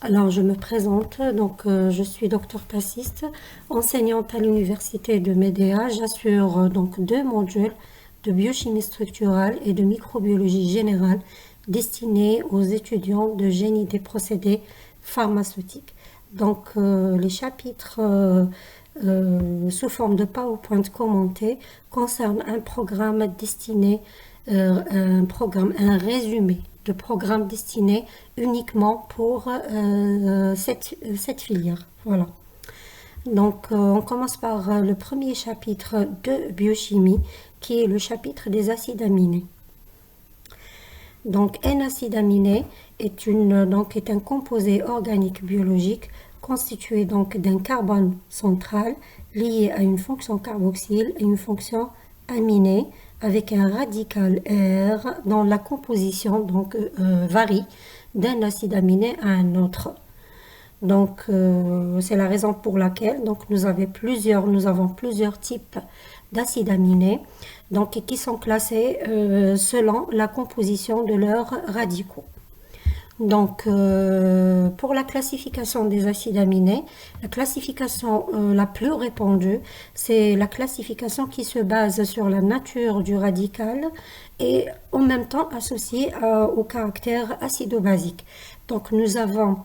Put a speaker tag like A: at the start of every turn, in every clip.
A: Alors, je me présente, je suis docteur Tassiste, enseignante à l'université de Médéa. J'assure donc 2 modules de biochimie structurale et de microbiologie générale destinés aux étudiants de génie des procédés pharmaceutiques. Les chapitres sous forme de PowerPoint commenté concernent un programme destiné, un résumé de programme destiné uniquement pour cette filière. Voilà. On commence par le premier chapitre de biochimie, qui est le chapitre des acides aminés. Donc, un acide aminé est un composé organique biologique constitué donc d'un carbone central lié à une fonction carboxyle et une fonction aminée avec un radical R dont la composition varie d'un acide aminé à un autre. C'est la raison pour laquelle nous avons plusieurs types d'acides aminés qui sont classés selon la composition de leurs radicaux. Pour la classification des acides aminés, la classification la plus répandue, c'est la classification qui se base sur la nature du radical et en même temps associée au caractère acido-basique. Nous avons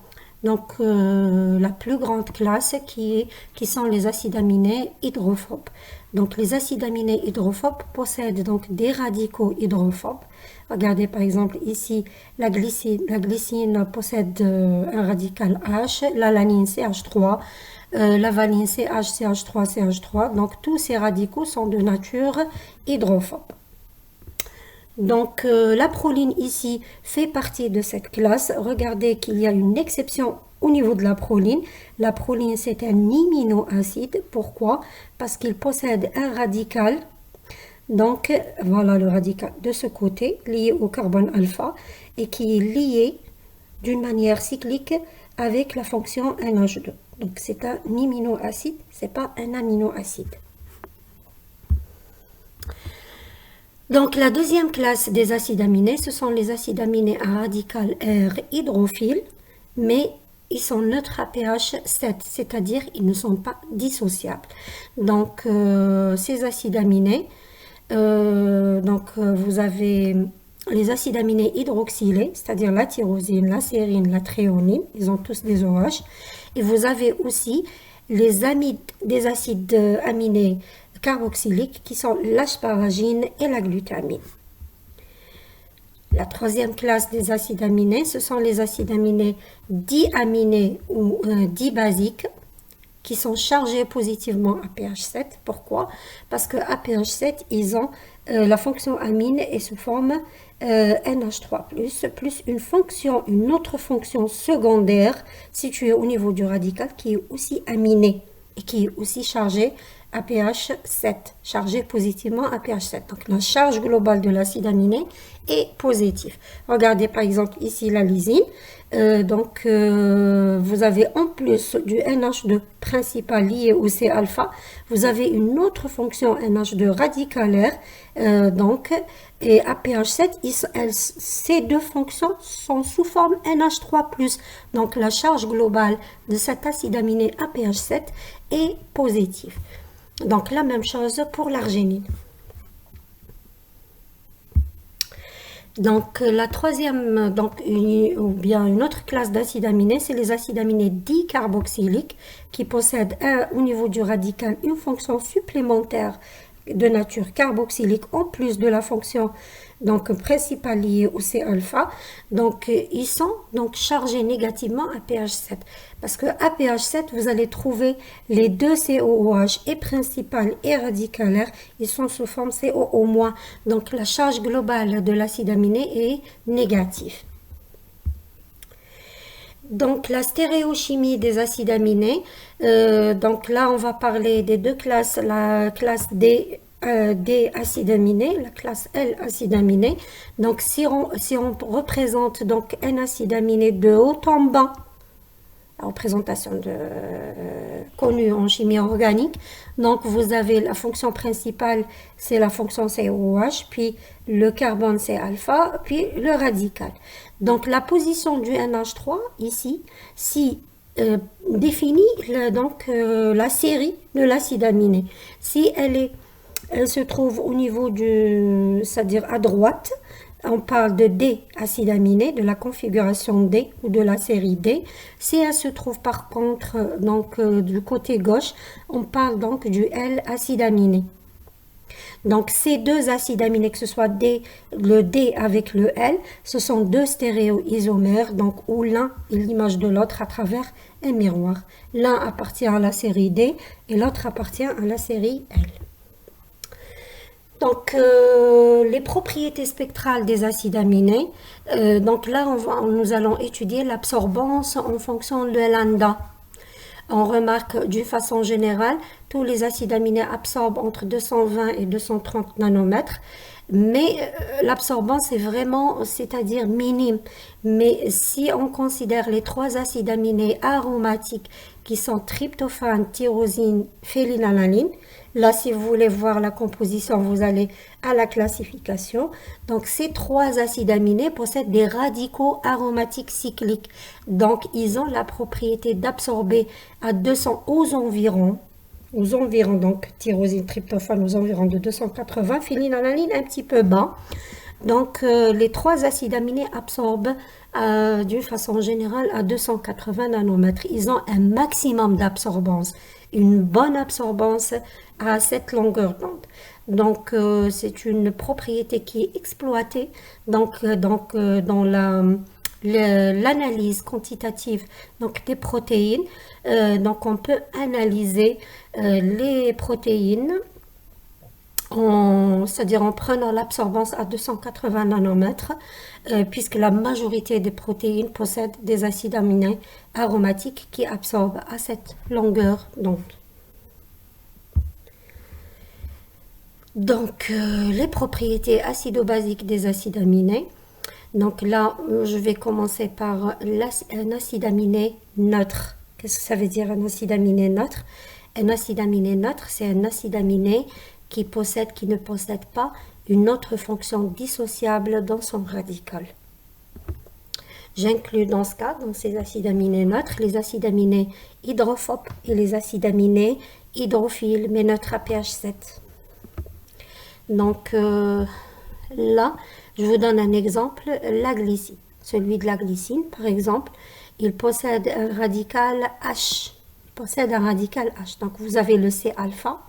A: la plus grande classe qui sont les acides aminés hydrophobes. Les acides aminés hydrophobes possèdent des radicaux hydrophobes. Regardez par exemple ici la glycine. La glycine possède un radical H, l'alanine CH3, la valine CH, CH3, CH3. Donc tous ces radicaux sont de nature hydrophobe. La proline ici fait partie de cette classe. Regardez qu'il y a une exception au niveau de la proline. La proline, c'est un iminoacide. Pourquoi? Parce qu'il possède un radical. Voilà le radical de ce côté, lié au carbone alpha, et qui est lié d'une manière cyclique avec la fonction NH2. Donc, c'est un iminoacide, c'est pas un aminoacide. La deuxième classe des acides aminés, ce sont les acides aminés à radical R hydrophile, mais ils sont neutres à pH 7, c'est-à-dire ils ne sont pas dissociables. Ces acides aminés, vous avez les acides aminés hydroxylés, c'est-à-dire la tyrosine, la sérine, la thréonine, ils ont tous des OH. Et vous avez aussi les amides des acides aminés carboxyliques qui sont l'asparagine et la glutamine. La troisième classe des acides aminés, ce sont les acides aminés diaminés ou dibasiques qui sont chargés positivement à pH 7. Pourquoi? Parce qu'à pH 7, ils ont la fonction amine et se forment NH3+, plus une autre fonction secondaire située au niveau du radical qui est aussi aminée et qui est aussi chargée à pH 7, chargé positivement à pH 7. Donc la charge globale de l'acide aminé est positive. Regardez par exemple ici la lysine. Vous avez en plus du NH2 principal lié au C-alpha, vous avez une autre fonction NH2 radicalaire. Et à pH 7, ces deux fonctions sont sous forme NH3+. Donc la charge globale de cet acide aminé à pH 7 est positive. Donc la même chose pour l'arginine. La troisième, une autre classe d'acides aminés, c'est les acides aminés dicarboxyliques qui possèdent au niveau du radical une fonction supplémentaire de nature carboxylique en plus de la fonction principale liée au C-alpha. Ils sont chargés négativement à pH 7 parce que à pH 7 vous allez trouver les deux COOH et principal et radicalaire, ils sont sous forme COO-. Donc la charge globale de l'acide aminé est négative. La stéréochimie des acides aminés, là on va parler des deux classes, la classe D acides aminés, la classe L acides aminés. Si on représente un acide aminé de haut en bas, la représentation connue en chimie organique, vous avez la fonction principale, c'est la fonction COOH, puis le carbone c'est alpha, puis le radical. Donc la position du NH3 ici, si définit la série de l'acide aminé. Si elle se trouve au niveau c'est-à-dire à droite, on parle de D acide aminé, de la configuration D ou de la série D. Si elle se trouve par contre du côté gauche, on parle donc du L acide aminé. Donc ces deux acides aminés, que ce soit le D avec le L, ce sont deux stéréoisomères, donc où l'un est l'image de l'autre à travers un miroir. L'un appartient à la série D et l'autre appartient à la série L. Donc les propriétés spectrales des acides aminés, donc là nous allons étudier l'absorbance en fonction de lambda. On remarque d'une façon générale, tous les acides aminés absorbent entre 220 et 230 nanomètres, mais l'absorbance est vraiment, c'est-à-dire minime. Mais si on considère les trois acides aminés aromatiques qui sont tryptophane, tyrosine, phénylalanine, là, si vous voulez voir la composition, vous allez à la classification. Donc, ces trois acides aminés possèdent des radicaux aromatiques cycliques. Donc, ils ont la propriété d'absorber à 200 aux environs, donc tyrosine, tryptophane aux environs de 280, phénylalanine un petit peu bas. Donc, les trois acides aminés absorbent d'une façon générale à 280 nanomètres. Ils ont un maximum d'absorbance, une bonne absorbance à cette longueur d'onde. Donc, c'est une propriété qui est exploitée dans l'analyse quantitative des protéines. Donc, on peut analyser les protéines c'est-à-dire en prenant l'absorbance à 280 nanomètres, puisque la majorité des protéines possèdent des acides aminés aromatiques qui absorbent à cette longueur d'onde. Donc, les propriétés acido-basiques des acides aminés. Donc là, je vais commencer par un acide aminé neutre. Qu'est-ce que ça veut dire un acide aminé neutre? Un acide aminé neutre, c'est un acide aminé qui ne possède pas une autre fonction dissociable dans son radical. J'inclus dans ce cas, dans ces acides aminés neutres, les acides aminés hydrophobes et les acides aminés hydrophiles, mais neutres à pH 7. Donc là, je vous donne un exemple, la glycine. Celui de la glycine, par exemple, il possède un radical H. Donc vous avez le C-alpha.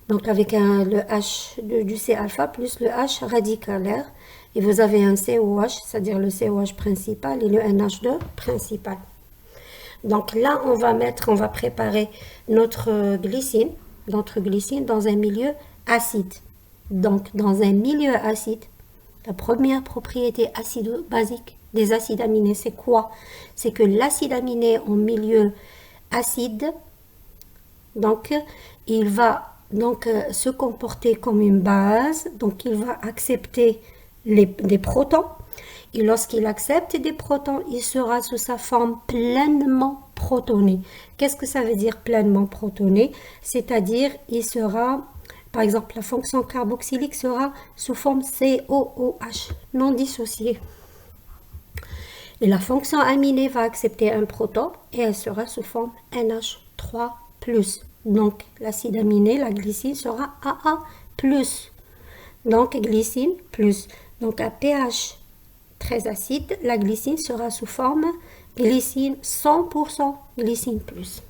A: Donc avec le H du C-alpha plus le H radicalaire. Et vous avez un COH, c'est-à-dire le COH principal et le NH2 principal. Donc là, on va préparer notre glycine dans un milieu acide. Donc dans un milieu acide, la première propriété acido-basique des acides aminés, c'est quoi? C'est que l'acide aminé en milieu acide, donc il va se comporter comme une base, donc il va accepter des protons, et lorsqu'il accepte des protons, il sera sous sa forme pleinement protonée. Qu'est-ce que ça veut dire pleinement protoné? C'est-à-dire, il sera, par exemple, la fonction carboxylique sera sous forme COOH, non dissociée. Et la fonction aminée va accepter un proton, et elle sera sous forme NH3+. Donc, l'acide aminé, la glycine, sera AA+. Donc, glycine plus. Donc, à pH très acide, la glycine sera sous forme glycine 100% glycine plus.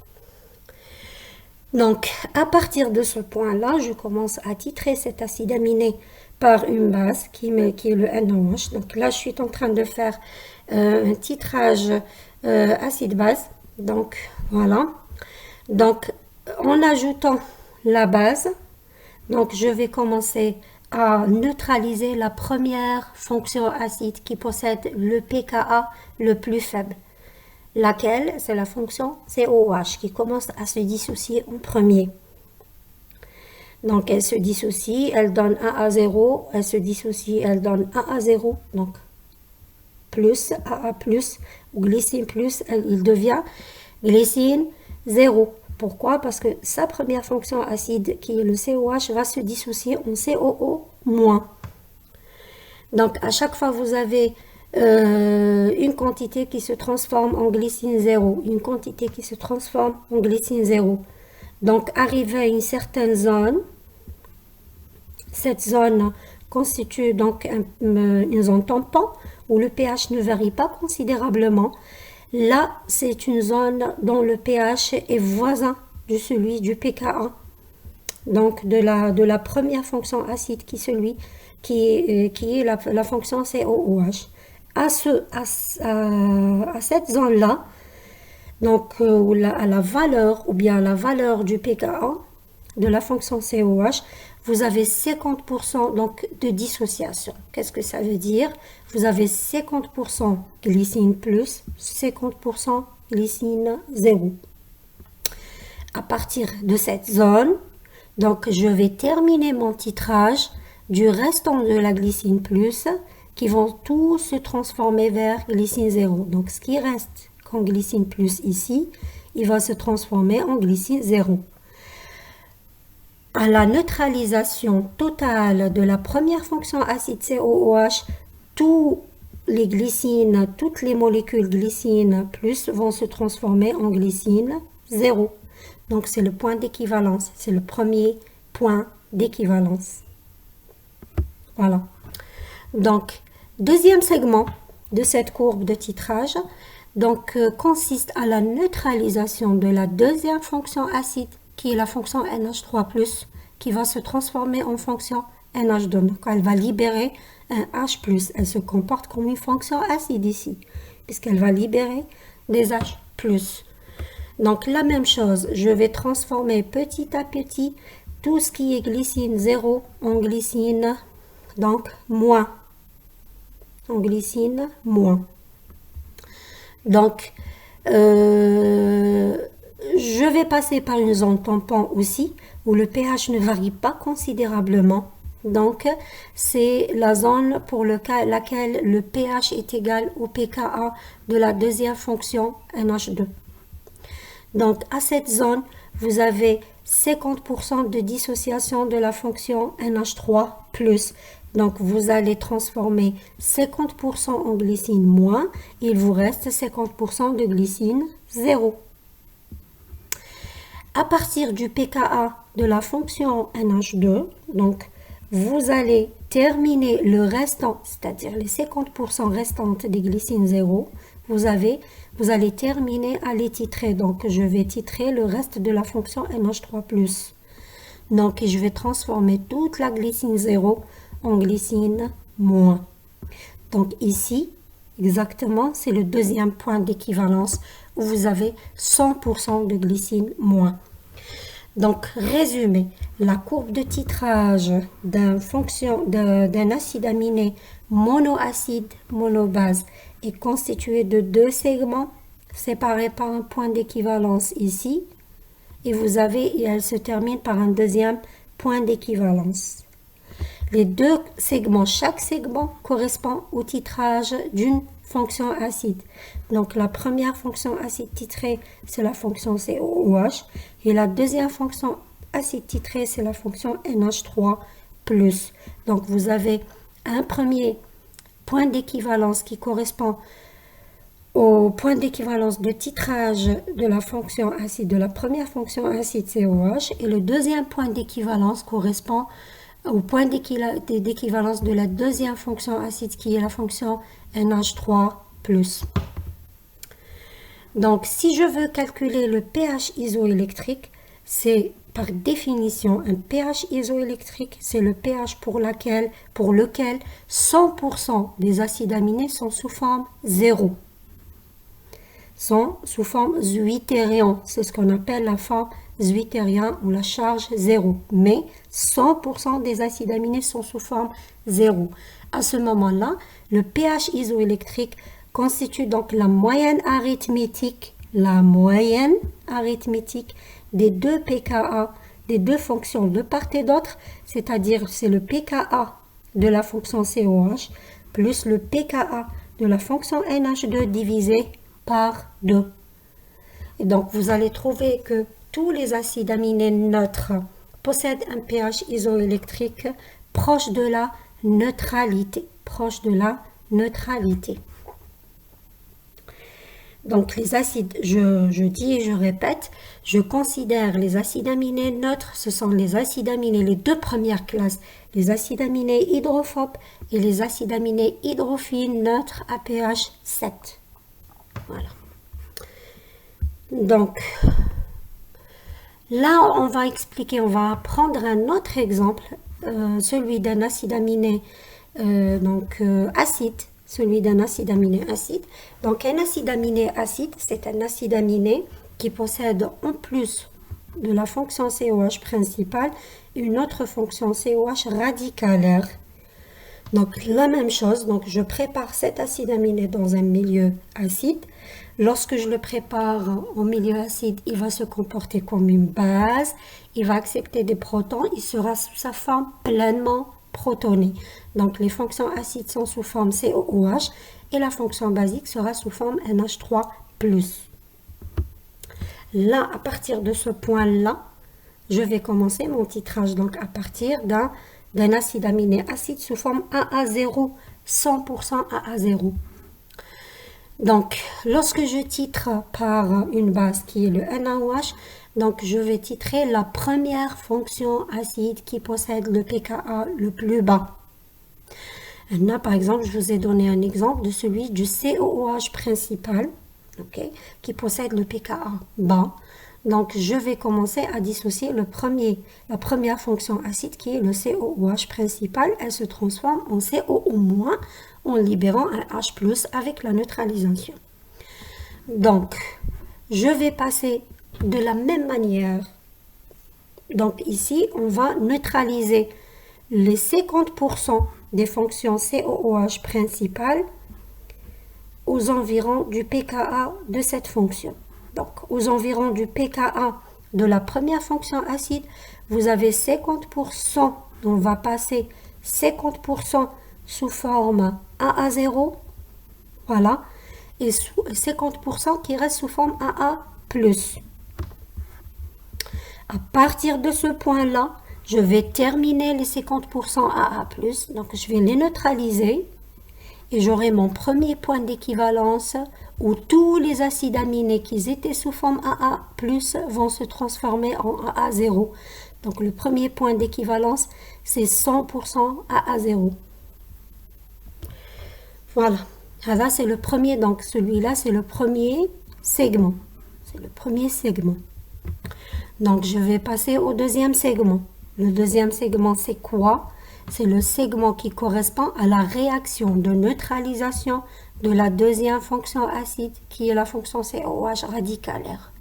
A: Donc, à partir de ce point-là, je commence à titrer cet acide aminé par une base qui est le NOH. Donc là, je suis en train de faire un titrage acide-base. Donc, voilà. Donc, en ajoutant la base, donc je vais commencer à neutraliser la première fonction acide qui possède le pKa le plus faible. Laquelle? C'est la fonction COH qui commence à se dissocier en premier. Donc elle se dissocie, elle donne AA0, elle se dissocie, elle donne AA0, donc plus, AA+, ou glycine plus, il devient glycine 0. Pourquoi? Parce que sa première fonction acide, qui est le COH, va se dissocier en COO-. Donc, à chaque fois, vous avez une quantité qui se transforme en glycine 0, une quantité qui se transforme en glycine 0. Donc, arrivé à une certaine zone, cette zone constitue donc une zone tampon où le pH ne varie pas considérablement. Là, c'est une zone dont le pH est voisin de celui du pKa, donc de la première fonction acide qui est la fonction COOH. À cette zone-là, donc à la valeur ou bien à la valeur du pKa de la fonction COH, vous avez 50% donc de dissociation. Qu'est-ce que ça veut dire? Vous avez 50% glycine plus, 50% glycine 0. À partir de cette zone, donc je vais terminer mon titrage du restant de la glycine plus qui vont tous se transformer vers glycine 0. Donc ce qui reste comme glycine plus ici, il va se transformer en glycine 0. À la neutralisation totale de la première fonction acide COOH, toutes les molécules glycine plus vont se transformer en glycine 0. Donc c'est le point d'équivalence, c'est le premier point d'équivalence. Voilà. Donc, deuxième segment de cette courbe de titrage consiste à la neutralisation de la deuxième fonction acide qui est la fonction NH3+, qui va se transformer en fonction NH2. Donc, elle va libérer un H+. Elle se comporte comme une fonction acide ici, puisqu'elle va libérer des H+. Donc, la même chose, je vais transformer petit à petit tout ce qui est glycine 0 en glycine, donc, moins. En glycine, moins. Donc, je vais passer par une zone tampon aussi, où le pH ne varie pas considérablement. Donc, c'est la zone pour laquelle le pH est égal au pKa de la deuxième fonction NH2. Donc, à cette zone, vous avez 50% de dissociation de la fonction NH3+. Donc, vous allez transformer 50% en glycine moins. Il vous reste 50% de glycine 0. À partir du pKa de la fonction NH2, donc, vous allez terminer le restant, c'est-à-dire les 50% restantes des glycines 0. Vous allez terminer à les titrer. Donc, je vais titrer le reste de la fonction NH3+. Donc, je vais transformer toute la glycine 0 en glycine moins. Donc, ici, exactement, c'est le deuxième point d'équivalence où vous avez 100% de glycine moins. Donc, résumé, la courbe de titrage d'un acide aminé monoacide, monobase est constituée de deux segments séparés par un point d'équivalence ici et elle se termine par un deuxième point d'équivalence. Les deux segments, chaque segment correspond au titrage d'une fonction acide. Donc la première fonction acide titrée, c'est la fonction COOH et la deuxième fonction acide titrée, c'est la fonction NH3+. Donc vous avez un premier point d'équivalence qui correspond au point d'équivalence de titrage de la fonction acide, de la première fonction acide COH, et le deuxième point d'équivalence correspond au point d'équivalence de la deuxième fonction acide qui est la fonction NH3+. Donc, si je veux calculer le pH isoélectrique, c'est par définition un pH isoélectrique, c'est le pH pour lequel 100% des acides aminés sont sous forme 0. Sont sous forme zwitterion, c'est ce qu'on appelle la forme zwitterion ou la charge 0. Mais 100% des acides aminés sont sous forme 0. À ce moment-là, le pH isoélectrique constitue donc la moyenne arithmétique des deux pKa, des deux fonctions de part et d'autre, c'est-à-dire c'est le pKa de la fonction COH plus le pKa de la fonction NH2 divisé par 2. Et donc vous allez trouver que tous les acides aminés neutres possèdent un pH isoélectrique proche de la neutralité. neutralité. Donc les acides, je dis et je répète, je considère les acides aminés neutres, ce sont les acides aminés, les deux premières classes, les acides aminés hydrophobes et les acides aminés hydrophiles neutres à pH 7. Voilà. Donc, là, on va expliquer, on va prendre un autre exemple, celui d'un acide aminé acide, celui d'un acide aminé acide. Donc, un acide aminé acide, c'est un acide aminé qui possède en plus de la fonction COH principale une autre fonction COH radicalaire. Donc, la même chose, donc je prépare cet acide aminé dans un milieu acide. Lorsque je le prépare en milieu acide, il va se comporter comme une base, il va accepter des protons, il sera sous sa forme pleinement protonée. Donc les fonctions acides sont sous forme COOH et la fonction basique sera sous forme NH3+. Là, à partir de ce point-là, je vais commencer mon titrage donc à partir d'un acide aminé acide sous forme AA0, 100% AA0. Donc, lorsque je titre par une base qui est le NaOH, donc je vais titrer la première fonction acide qui possède le pKa le plus bas. Là, par exemple, je vous ai donné un exemple de celui du COOH principal, qui possède le pKa bas. Donc, je vais commencer à dissocier la première fonction acide qui est le COOH principal. Elle se transforme en COO- en libérant un H+ avec la neutralisation. Donc, je vais passer de la même manière. Donc, ici, on va neutraliser les 50% des fonctions COOH principales aux environs du pKa de cette fonction. Donc, aux environs du pKa de la première fonction acide, vous avez 50%, on va passer 50% sous forme AA0, voilà, et 50% qui reste sous forme AA+. À partir de ce point-là, je vais terminer les 50% AA+, donc je vais les neutraliser, et j'aurai mon premier point d'équivalence où tous les acides aminés qui étaient sous forme AA+, vont se transformer en AA0. Donc le premier point d'équivalence, c'est 100% AA0. Voilà. Là, c'est le premier, donc celui-là, c'est le premier segment. C'est le premier segment. Donc, je vais passer au deuxième segment. Le deuxième segment, c'est quoi? C'est le segment qui correspond à la réaction de neutralisation de la deuxième fonction acide, qui est la fonction COH radicalaire,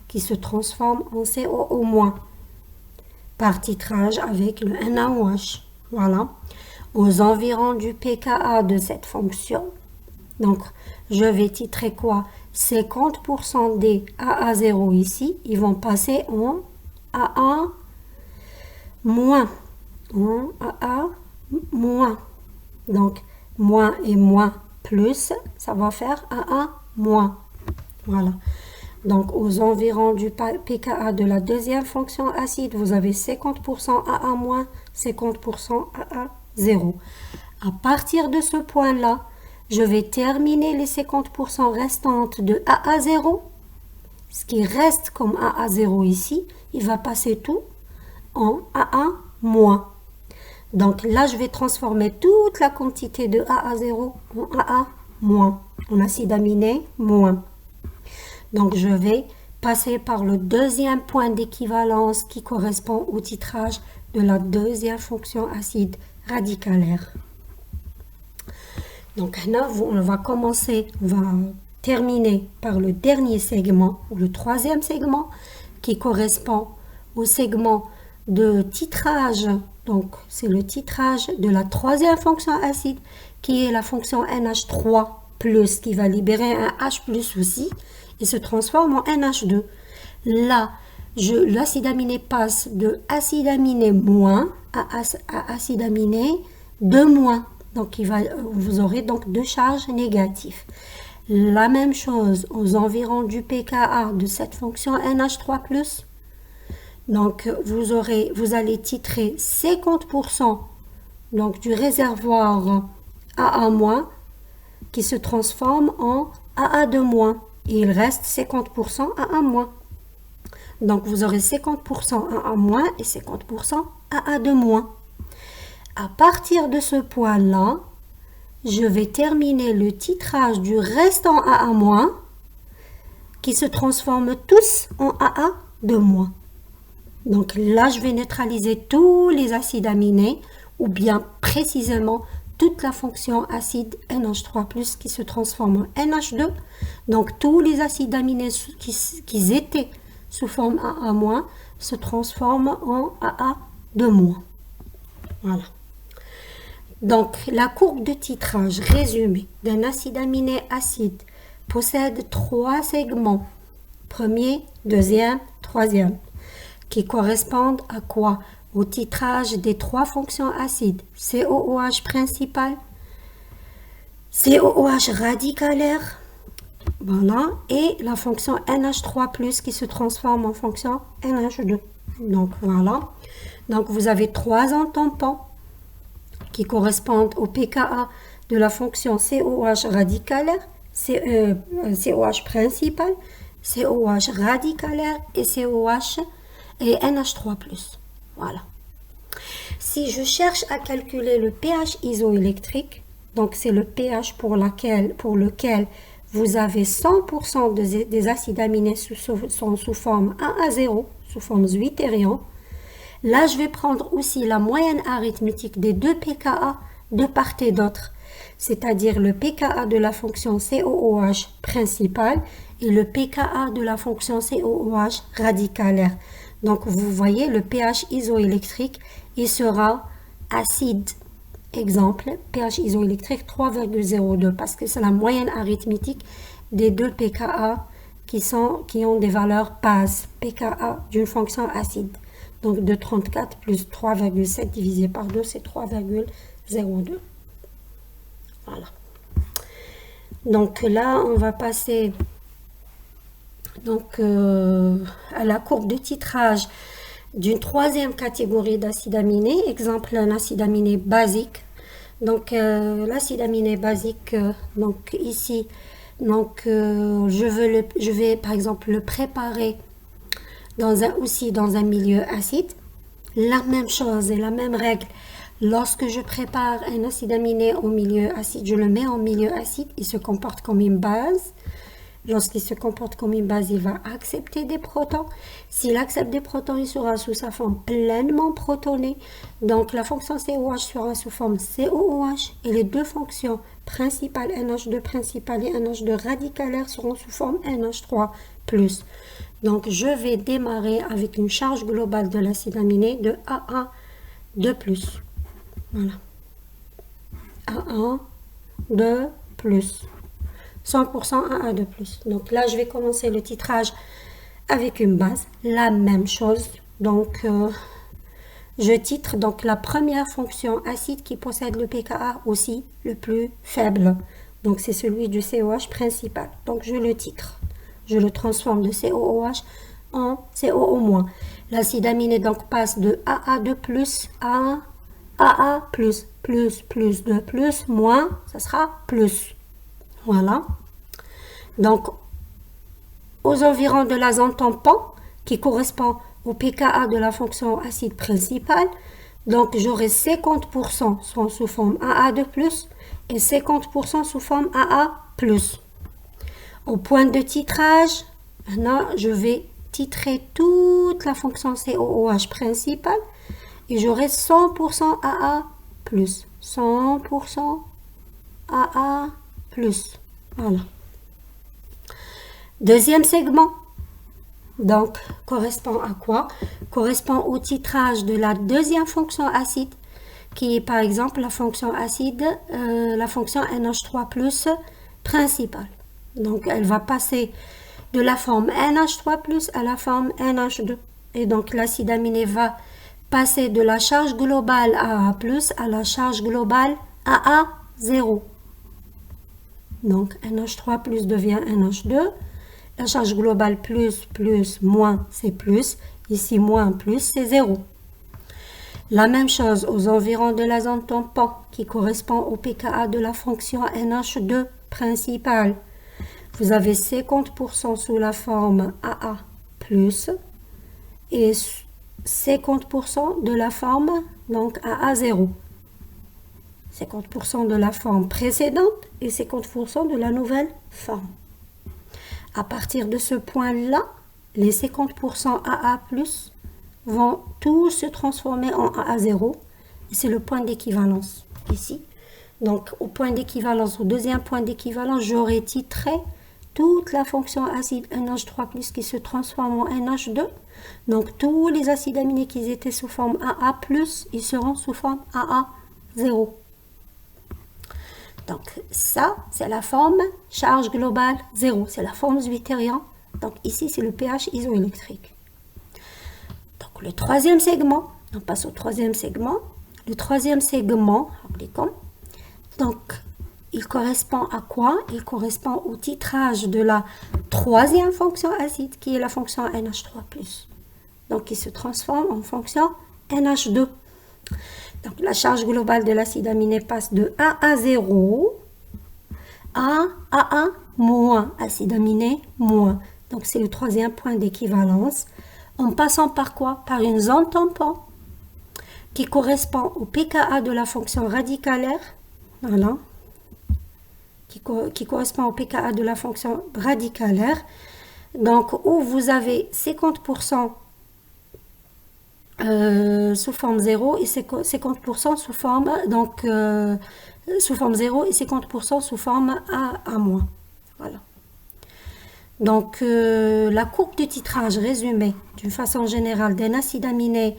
A: qui se transforme en COO- par titrage avec le NaOH. Voilà. Aux environs du pKa de cette fonction. Donc, je vais titrer quoi? 50% des AA0 ici, ils vont passer en AA-. En AA-. Donc, moins et moins plus, ça va faire AA-. Voilà. Donc, aux environs du pKa de la deuxième fonction acide, vous avez 50% AA-, 50% AA0. À partir de ce point-là, je vais terminer les 50% restantes de AA0. Ce qui reste comme AA0 ici, il va passer tout en AA-. Donc là, je vais transformer toute la quantité de AA0 en AA-, en acide aminé moins. Donc je vais passer par le deuxième point d'équivalence qui correspond au titrage de la deuxième fonction acide radicalaire. Donc là, on va terminer par le dernier segment, ou le troisième segment, qui correspond au segment de titrage. Donc, c'est le titrage de la troisième fonction acide, qui est la fonction NH3+, qui va libérer un H+ aussi, et se transforme en NH2. Là, l'acide aminé passe de acide aminé moins à acide aminé de moins. Donc, vous aurez donc deux charges négatives. La même chose aux environs du pKa de cette fonction NH3+. Donc, vous allez titrer 50% donc, du réservoir AA-, qui se transforme en AA de moins. Et il reste 50% AA-. Donc, vous aurez 50% AA- et 50% AA de moins. À partir de ce point-là, je vais terminer le titrage du restant AA- qui se transforment tous en AA de moins. Donc là, je vais neutraliser tous les acides aminés ou bien précisément toute la fonction acide NH3+, qui se transforme en NH2. Donc tous les acides aminés qui étaient sous forme AA- se transforment en AA de moins. Voilà. Donc la courbe de titrage résumée d'un acide aminé acide possède 3 segments. Premier, deuxième, troisième. Qui correspondent à quoi? Au titrage des 3 fonctions acides, COOH principal, COOH radicalaire, voilà, et la fonction NH3+, qui se transforme en fonction NH2. Donc voilà. Donc vous avez 3 entampants qui correspondent au pKa de la fonction COOH radicalaire, COH principal, COH radicalaire et COH et NH3+. Voilà. Si je cherche à calculer le pH isoélectrique, donc c'est le pH pour lequel vous avez 100% des acides aminés sont sous forme AA0, sous forme zwitterion. Là, je vais prendre aussi la moyenne arithmétique des 2 pKa de part et d'autre, c'est-à-dire le pKa de la fonction COOH principale et le pKa de la fonction COOH radicalaire. Donc, vous voyez, le pH isoélectrique, il sera acide. Exemple, pH isoélectrique 3,02 parce que c'est la moyenne arithmétique des 2 pKa qui ont des valeurs bases, pKa d'une fonction acide. Donc, de 34 plus 3,7 divisé par 2, c'est 3,02. Voilà. Donc là, on va passer à la courbe de titrage d'une 3e catégorie d'acides aminés, exemple un acide aminé basique. Donc l'acide aminé basique, donc ici, je vais par exemple le préparer dans un milieu acide. La même chose et la même règle. Lorsque je prépare un acide aminé au milieu acide, je le mets en milieu acide, il se comporte comme une base. Lorsqu'il se comporte comme une base, il va accepter des protons. S'il accepte des protons, il sera sous sa forme pleinement protonée. Donc la fonction COH sera sous forme COOH et les 2 fonctions principales, NH2 principal et NH2 radicalaire, seront sous forme NH3+. Donc je vais démarrer avec une charge globale de l'acide aminé de AA de plus. Voilà. AA de plus. 100% AA de plus. Donc là, je vais commencer le titrage avec une base. La même chose. Donc, je titre donc la première fonction acide qui possède le pKa aussi le plus faible. Donc, c'est celui du COH principal. Donc, je le titre. Je le transforme de COOH en COO-. L'acide aminé donc passe de AA de plus à AA plus de plus, moins, ça sera plus. Voilà. Donc, aux environs de la zone tampon, qui correspond au pKa de la fonction acide principale, donc j'aurai 50% sont sous forme AA de plus et 50% sous forme AA plus. Au point de titrage, maintenant, je vais titrer toute la fonction COOH principale et j'aurai 100% AA plus. 100% AA plus. Voilà. Deuxième segment, donc, correspond à quoi? Correspond au titrage de la deuxième fonction acide, qui est par exemple la fonction acide, la fonction NH3+, principale. Donc, elle va passer de la forme NH3+, à la forme NH2. Et donc, l'acide aminé va passer de la charge globale AA+, à la charge globale AA0. Donc, NH3+ devient NH2. La charge globale plus, moins, c'est plus. Ici, moins, plus, c'est 0. La même chose aux environs de la zone tampon qui correspond au pKa de la fonction NH2 principale, vous avez 50% sous la forme AA+, et 50% de la forme donc AA0. 50% de la forme précédente et 50% de la nouvelle forme. À partir de ce point-là, les 50% AA+, vont tous se transformer en AA0. Et c'est le point d'équivalence ici. Donc, au point d'équivalence, au deuxième point d'équivalence, j'aurais titré toute la fonction acide NH3+, qui se transforme en NH2. Donc, tous les acides aminés qui étaient sous forme AA+, ils seront sous forme AA0. Donc, ça, c'est la forme charge globale 0. C'est la forme zwitterienne. Donc, ici, c'est le pH isoélectrique. Donc, le troisième segment, on passe au troisième segment. Le troisième segment, donc, il correspond à quoi? Il correspond au titrage de la troisième fonction acide, qui est la fonction NH3+. Donc, il se transforme en fonction NH2. Donc, la charge globale de l'acide aminé passe de AA0 à AA-, acide aminé moins. Donc, c'est le troisième point d'équivalence. En passant par quoi? Par une zone tampon qui correspond au pKa de la fonction radicalaire. Voilà. Qui correspond au pKa de la fonction radicalaire. Donc, où vous avez 50% sous forme 0 et 50% sous forme, donc, sous forme 0 et 50% sous forme A-. Voilà. Donc, la courbe de titrage résumée d'une façon générale d'un acide aminé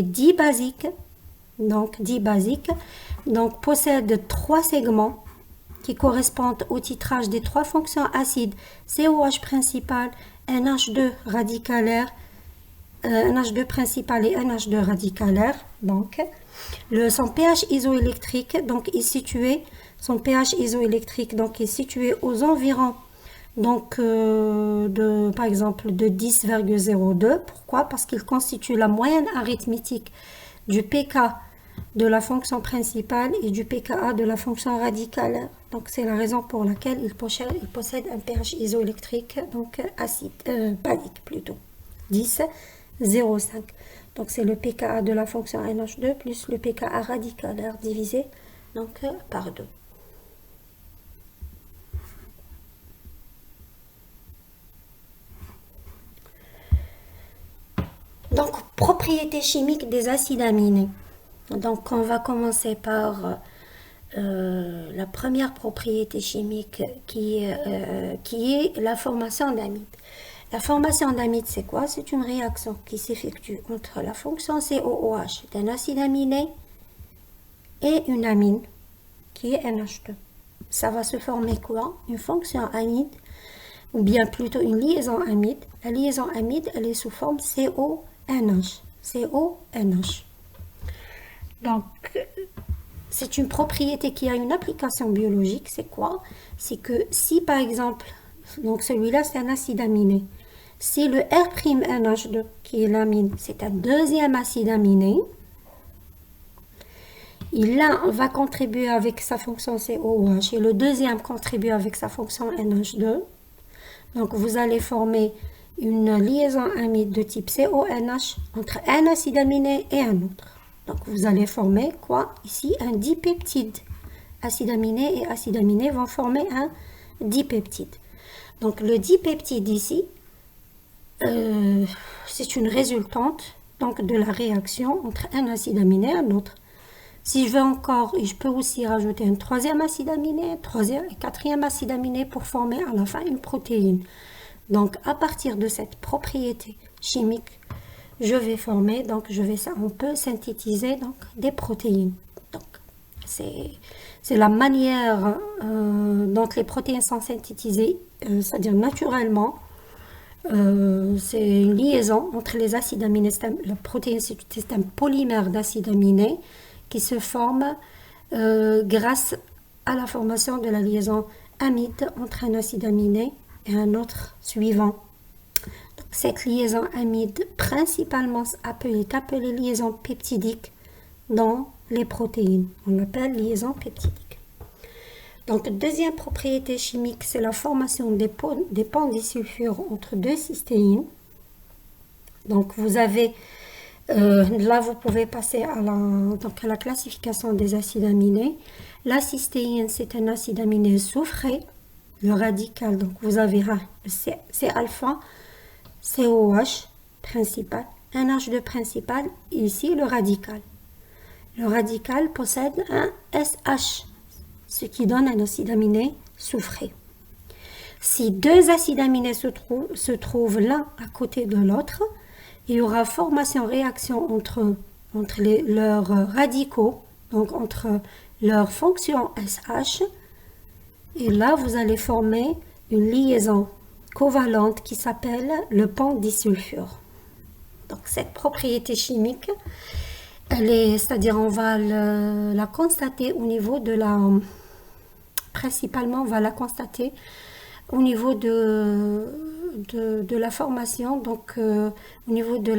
A: dibasique, donc possède 3 segments qui correspondent au titrage des 3 fonctions acides COH principal, NH2 radicalaire, NH2 principal et NH2 radicalaire. Donc, son pH isoélectrique donc, est situé, aux environs donc, par exemple de 10,02. Pourquoi? Parce qu'il constitue la moyenne arithmétique du pK de la fonction principale et du pKa de la fonction radicalaire. Donc, c'est la raison pour laquelle il possède un pH isoélectrique, donc basique plutôt, 10,05. Donc, c'est le pKa de la fonction NH2 plus le pKa radicalaire divisé donc, par 2. Donc, propriétés chimiques des acides aminés. Donc, on va commencer par la première propriété chimique qui est la formation d'amide. La formation d'amide, c'est quoi? C'est une réaction qui s'effectue entre la fonction COOH d'un acide aminé et une amine qui est NH2. Ça va se former quoi? Une fonction amide, ou bien plutôt une liaison amide. La liaison amide, elle est sous forme CONH. Donc, c'est une propriété qui a une application biologique. C'est quoi? C'est que si par exemple, donc celui-là c'est un acide aminé, si le R'NH2 qui est l'amine, c'est un deuxième acide aminé, l'un va contribuer avec sa fonction COOH et le deuxième contribue avec sa fonction NH2. Donc vous allez former une liaison amide de type CONH entre un acide aminé et un autre. Donc, vous allez former quoi? Ici, un dipeptide. Acide aminé et acide aminé vont former un dipeptide. Donc, le dipeptide ici, c'est une résultante donc, de la réaction entre un acide aminé et un autre. Si je veux encore, je peux aussi rajouter un troisième acide aminé, un troisième et quatrième acide aminé pour former à la fin une protéine. Donc, à partir de cette propriété chimique, on peut synthétiser donc, des protéines. Donc, c'est la manière dont les protéines sont synthétisées, c'est-à-dire naturellement. C'est une liaison entre les acides aminés. La protéine, c'est un polymère d'acides aminés qui se forme grâce à la formation de la liaison amide entre un acide aminé et un autre suivant. Donc, cette liaison amide principalement est appelée liaison peptidique dans les protéines. On l'appelle liaison peptidique. Donc, deuxième propriété chimique, c'est la formation des ponts disulfure entre deux cystéines. Donc, vous avez, là, vous pouvez passer à la classification des acides aminés. La cystéine, c'est un acide aminé soufré. Le radical, donc vous avez c'est alpha, COH principal, NH2 principal, et ici le radical. Le radical possède un SH, ce qui donne un acide aminé soufré. Si deux acides aminés se trouvent l'un à côté de l'autre, il y aura formation-réaction entre leurs radicaux, donc entre leur fonction SH, et là vous allez former une liaison covalente qui s'appelle le pont disulfure. Donc cette propriété chimique, c'est-à-dire on va la constater au niveau principalement on va la constater au niveau de la formation, donc au niveau de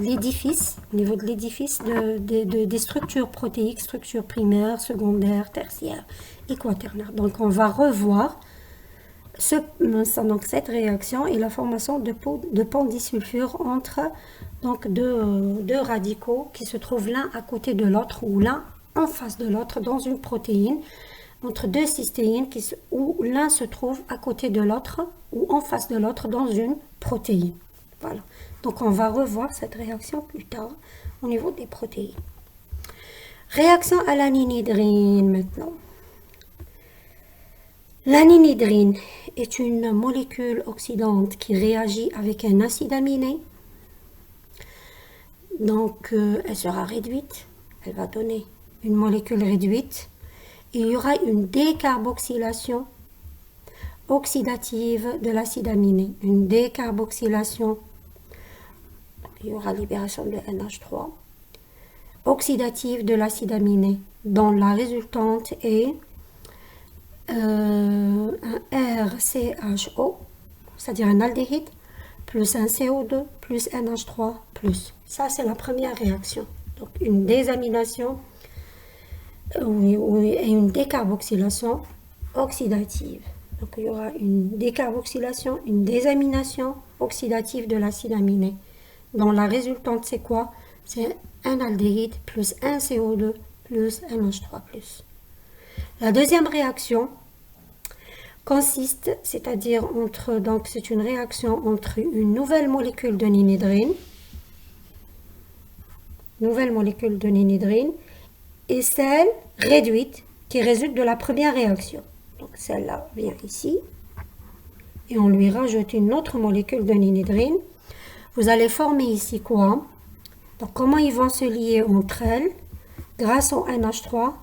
A: l'édifice, des structures protéiques, structures primaires, secondaires, tertiaires et quaternaires. Donc on va revoir donc cette réaction et la formation de ponts disulfure entre donc deux radicaux qui se trouvent l'un à côté de l'autre ou l'un en face de l'autre dans une protéine, entre deux cystéines où l'un se trouve à côté de l'autre ou en face de l'autre dans une protéine. Voilà. Donc on va revoir cette réaction plus tard au niveau des protéines. Réaction à l'aninhydrine maintenant. L'aninhydrine est une molécule oxydante qui réagit avec un acide aminé. Donc elle sera réduite, elle va donner une molécule réduite. Il y aura une décarboxylation oxydative de l'acide aminé. Une décarboxylation, il y aura libération de NH3, oxydative de l'acide aminé, dont la résultante est un RCHO, c'est-à-dire un aldéhyde, plus un CO2, plus NH3, plus. Ça, c'est la première réaction. Donc, une désamination et une décarboxylation oxydative. Donc, il y aura une décarboxylation, une désamination oxydative de l'acide aminé. Donc, la résultante, c'est quoi? C'est un aldéhyde plus un CO2 plus NH3+. La deuxième réaction consiste, c'est-à-dire donc c'est une réaction entre une nouvelle molécule de ninhydrine, et celle réduite qui résulte de la première réaction. Donc celle-là vient ici et on lui rajoute une autre molécule de ninhydrine. Vous allez former ici quoi? Donc comment ils vont se lier entre elles? Grâce au NH3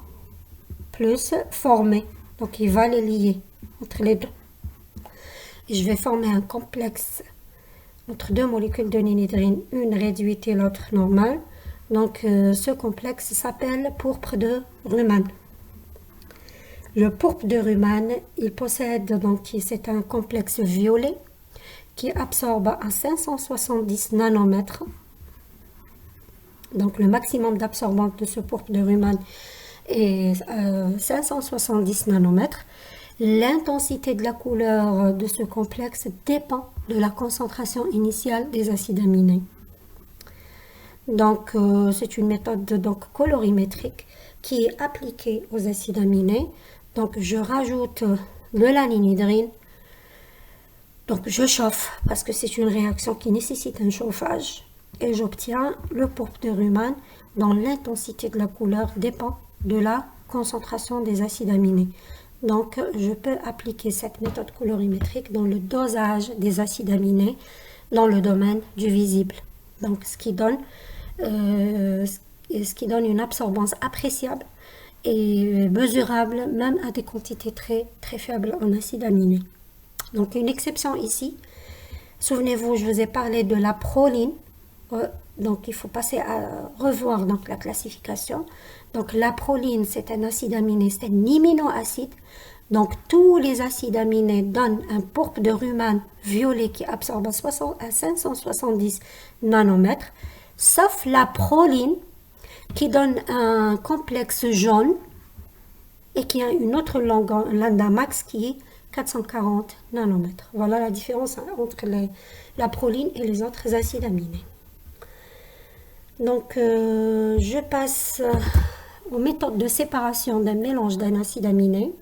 A: plus formé. Donc il va les lier entre les deux. Et je vais former un complexe entre deux molécules de ninhydrine, une réduite et l'autre normale. Donc ce complexe s'appelle pourpre de Rümann. Le pourpre de Rümann, il possède, donc c'est un complexe violet qui absorbe à 570 nanomètres. Donc le maximum d'absorbance de ce pourpre de Rümann est 570 nanomètres. L'intensité de la couleur de ce complexe dépend de la concentration initiale des acides aminés. Donc c'est une méthode colorimétrique qui est appliquée aux acides aminés. Donc je rajoute de l'aninhydrine. Donc je chauffe parce que c'est une réaction qui nécessite un chauffage. Et j'obtiens le pourpre de Rümann dont l'intensité de la couleur dépend de la concentration des acides aminés. Donc je peux appliquer cette méthode colorimétrique dans le dosage des acides aminés dans le domaine du visible. Donc ce qui donne une absorbance appréciable et mesurable même à des quantités très, très faibles en acides aminés. Donc une exception ici, souvenez-vous, je vous ai parlé de la proline. Donc il faut passer à revoir donc la classification. Donc la proline, c'est un acide aminé, c'est un iminoacide. Donc tous les acides aminés donnent un pourpre de Rümann violet qui absorbe à 570 nanomètres, sauf la proline qui donne un complexe jaune et qui a une autre lambda max qui est 440 nanomètres. Voilà la différence entre la proline et les autres acides aminés. Donc, je passe aux méthodes de séparation d'un mélange d'acide aminé.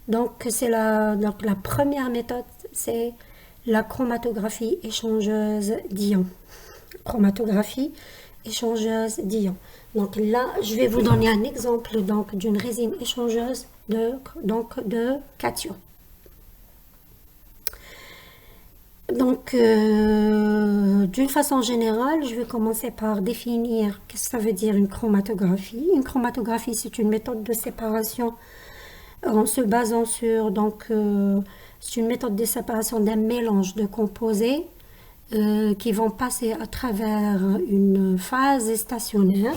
A: Donc, la première méthode, c'est la chromatographie échangeuse d'ions. Chromatographies échangeuses d'ions. Donc là, je vais vous donner un exemple d'une résine échangeuse de cations. Donc, d'une façon générale, je vais commencer par définir qu'est-ce que ça veut dire une chromatographie. Une chromatographie, c'est une méthode de séparation en se basant sur, c'est une méthode de séparation d'un mélange de composés qui vont passer à travers une phase stationnaire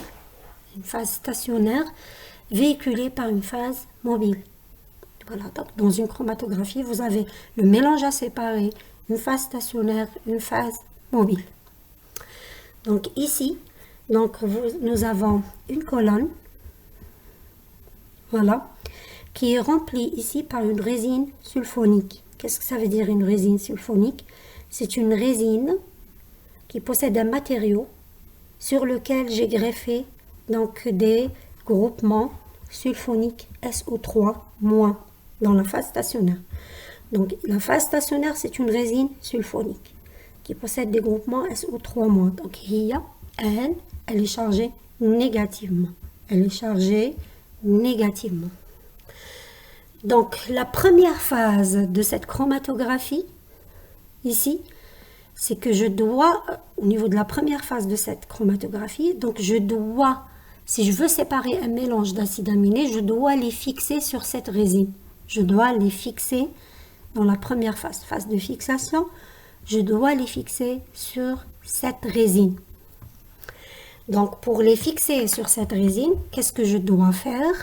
A: véhiculée par une phase mobile. Voilà, donc dans une chromatographie, vous avez le mélange à séparer, une phase stationnaire, une phase mobile. Donc ici, nous avons une colonne, voilà, qui est remplie ici par une résine sulfonique. Qu'est-ce que ça veut dire une résine sulfonique? C'est une résine qui possède un matériau sur lequel j'ai greffé des groupements sulfoniques SO3- dans la phase stationnaire. Donc la phase stationnaire, c'est une résine sulfonique qui possède des groupements SO3-. Donc elle est chargée négativement. Donc la première phase de cette chromatographie, ici, c'est que je dois, au niveau de la première phase de cette chromatographie, donc si je veux séparer un mélange d'acides aminés, je dois les fixer sur cette résine. Je dois les fixer dans la première phase de fixation, je dois les fixer sur cette résine. Donc pour les fixer sur cette résine, qu'est-ce que je dois faire?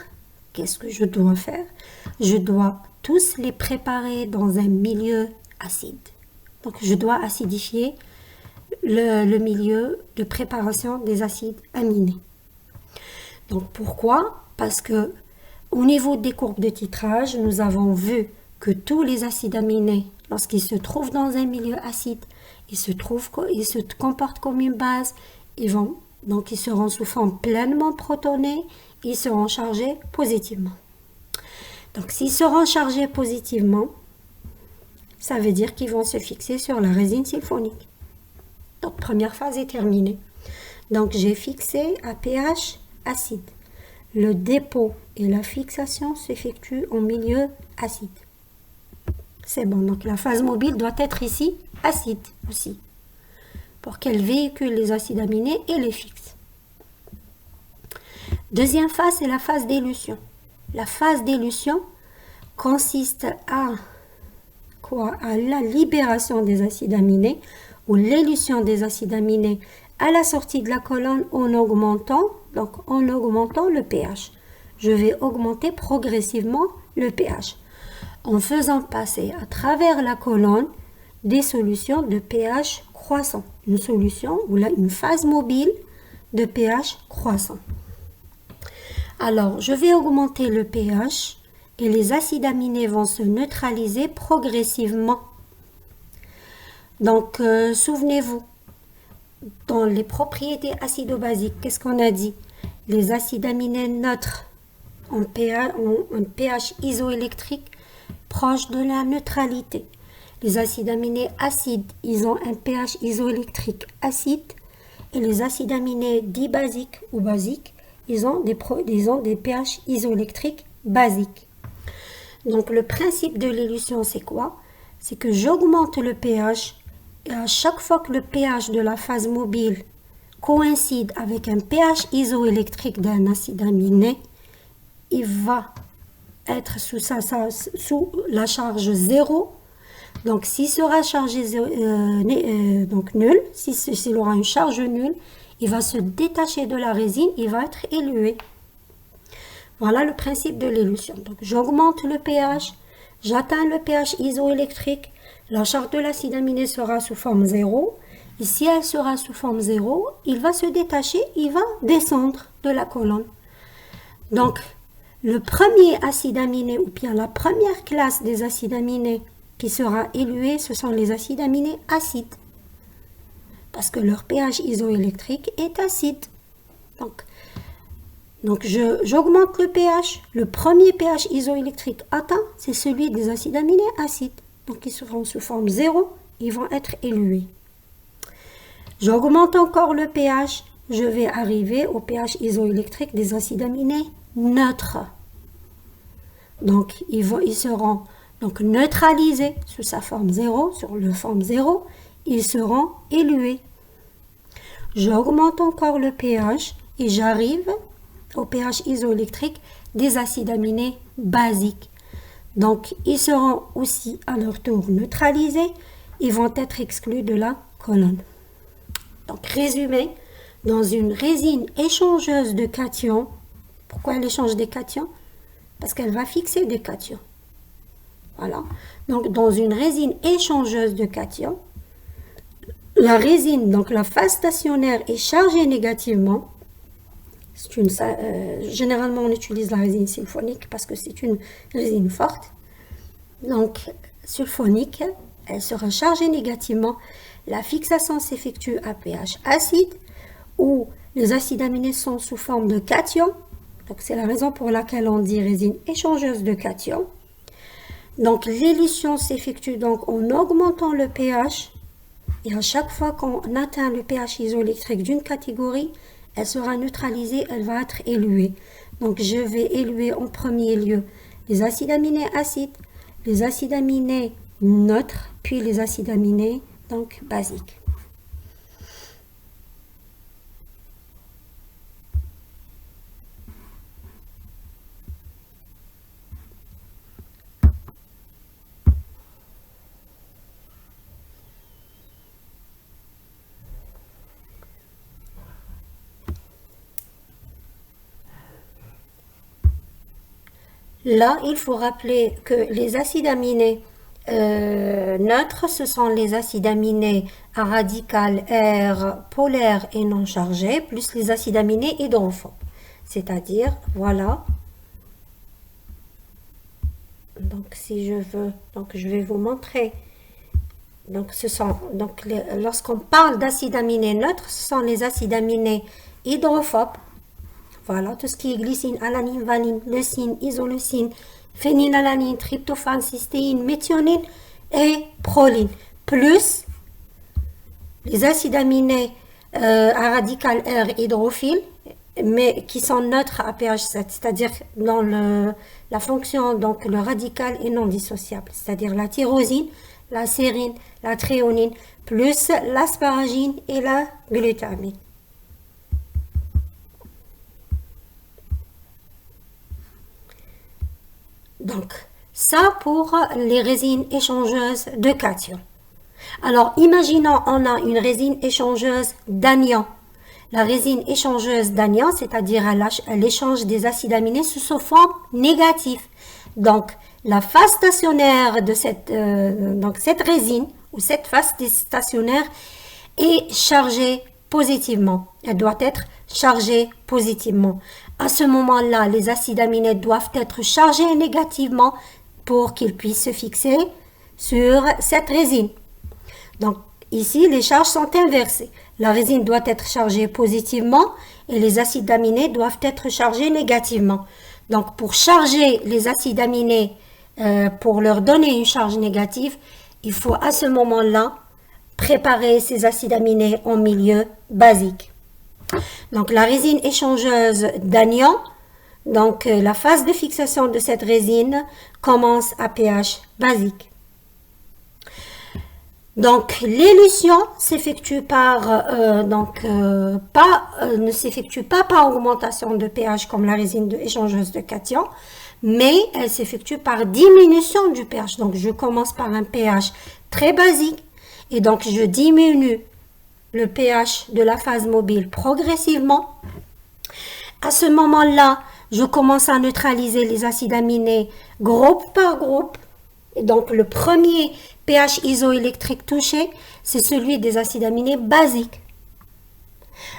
A: Je dois tous les préparer dans un milieu acide. Donc je dois acidifier le milieu de préparation des acides aminés. Donc pourquoi? Parce que au niveau des courbes de titrage, nous avons vu que tous les acides aminés, lorsqu'ils se trouvent dans un milieu acide, ils se comportent comme une base, ils seront sous forme pleinement protonée, ils seront chargés positivement. Donc s'ils seront chargés positivement, ça veut dire qu'ils vont se fixer sur la résine sulfonique. Donc première phase est terminée. Donc j'ai fixé à pH acide. Le dépôt et la fixation s'effectuent en milieu acide. C'est bon, donc la phase mobile doit être ici acide aussi, pour qu'elle véhicule les acides aminés et les fixe. Deuxième phase, c'est la phase d'élution. La phase d'élution consiste à la libération des acides aminés ou l'élution des acides aminés à la sortie de la colonne en augmentant le pH. Je vais augmenter progressivement le pH en faisant passer à travers la colonne des solutions de pH croissant. Une solution ou une phase mobile de pH croissant. Alors, je vais augmenter le pH et les acides aminés vont se neutraliser progressivement. Donc, souvenez-vous, dans les propriétés acido-basiques, qu'est-ce qu'on a dit? Les acides aminés neutres ont un pH isoélectrique proche de la neutralité. Les acides aminés acides, ils ont un pH isoélectrique acide. Et les acides aminés dits basiques ou basiques, ils ont des pH isoélectriques basiques. Donc le principe de l'élution, c'est quoi? C'est que j'augmente le pH et à chaque fois que le pH de la phase mobile coïncide avec un pH isoélectrique d'un acide aminé, il va être sous la charge 0. Donc s'il sera chargé nul, s'il aura une charge nulle, il va se détacher de la résine, il va être élué. Voilà le principe de l'élution. Donc j'augmente le pH, j'atteins le pH isoélectrique, la charge de l'acide aminé sera sous forme 0. Et si elle sera sous forme 0, il va se détacher, il va descendre de la colonne. Donc, le premier acide aminé, ou bien la première classe des acides aminés qui sera éluée, ce sont les acides aminés acides. Parce que leur pH isoélectrique est acide. Donc j'augmente le pH. Le premier pH isoélectrique atteint, c'est celui des acides aminés acides. Donc ils seront sous forme 0, ils vont être élués. J'augmente encore le pH, je vais arriver au pH isoélectrique des acides aminés neutres. Donc ils seront donc neutralisés sous sa forme 0, sur le forme 0, ils seront élués. J'augmente encore le pH et j'arrive au pH isoélectrique des acides aminés basiques. Donc, ils seront aussi à leur tour neutralisés. Ils vont être exclus de la colonne. Donc, résumé, dans une résine échangeuse de cations, pourquoi elle échange des cations? Parce qu'elle va fixer des cations. Voilà. Donc, dans une résine échangeuse de cations, la résine, donc la phase stationnaire est chargée négativement. Généralement, on utilise la résine sulfonique parce que c'est une résine forte. Donc, sulfonique, elle sera chargée négativement. La fixation s'effectue à pH acide où les acides aminés sont sous forme de cations. Donc, c'est la raison pour laquelle on dit résine échangeuse de cations. Donc, l'élution s'effectue donc en augmentant le pH. Et à chaque fois qu'on atteint le pH isoélectrique d'une catégorie, elle sera neutralisée, elle va être éluée. Donc, je vais éluer en premier lieu les acides aminés acides, les acides aminés neutres, puis les acides aminés donc basiques. Là, il faut rappeler que les acides aminés neutres, ce sont les acides aminés à radical R polaire et non chargé, plus les acides aminés hydrophobes. C'est-à-dire, voilà. Donc, si je veux, donc je vais vous montrer. Donc, lorsqu'on parle d'acides aminés neutres, ce sont les acides aminés hydrophobes. Voilà, tout ce qui est glycine, alanine, valine, leucine, isoleucine, phénylalanine, tryptophane, cystéine, méthionine et proline. Plus les acides aminés à radical R hydrophile, mais qui sont neutres à pH 7, c'est-à-dire dans la fonction, donc le radical est non dissociable, c'est-à-dire la tyrosine, la sérine, la thréonine, plus l'asparagine et la glutamine. Donc, ça pour les résines échangeuses de cations. Alors, imaginons on a une résine échangeuse d'anion. La résine échangeuse d'anion, c'est-à-dire elle échange des acides aminés sous sa forme négative. Donc, la phase stationnaire de cette résine ou cette phase stationnaire est chargée positivement. Elle doit être chargée positivement. À ce moment-là, les acides aminés doivent être chargés négativement pour qu'ils puissent se fixer sur cette résine. Donc, ici, les charges sont inversées. La résine doit être chargée positivement et les acides aminés doivent être chargés négativement. Donc, pour charger les acides aminés, pour leur donner une charge négative, il faut à ce moment-là préparer ces acides aminés en milieu basique. Donc, la résine échangeuse d'anion, donc la phase de fixation de cette résine commence à pH basique. Donc, l'élution s'effectue ne s'effectue pas par augmentation de pH comme la résine échangeuse de cations, mais elle s'effectue par diminution du pH. Donc, je commence par un pH très basique et donc je diminue le pH de la phase mobile progressivement. À ce moment-là, je commence à neutraliser les acides aminés groupe par groupe. Et donc, le premier pH isoélectrique touché, c'est celui des acides aminés basiques.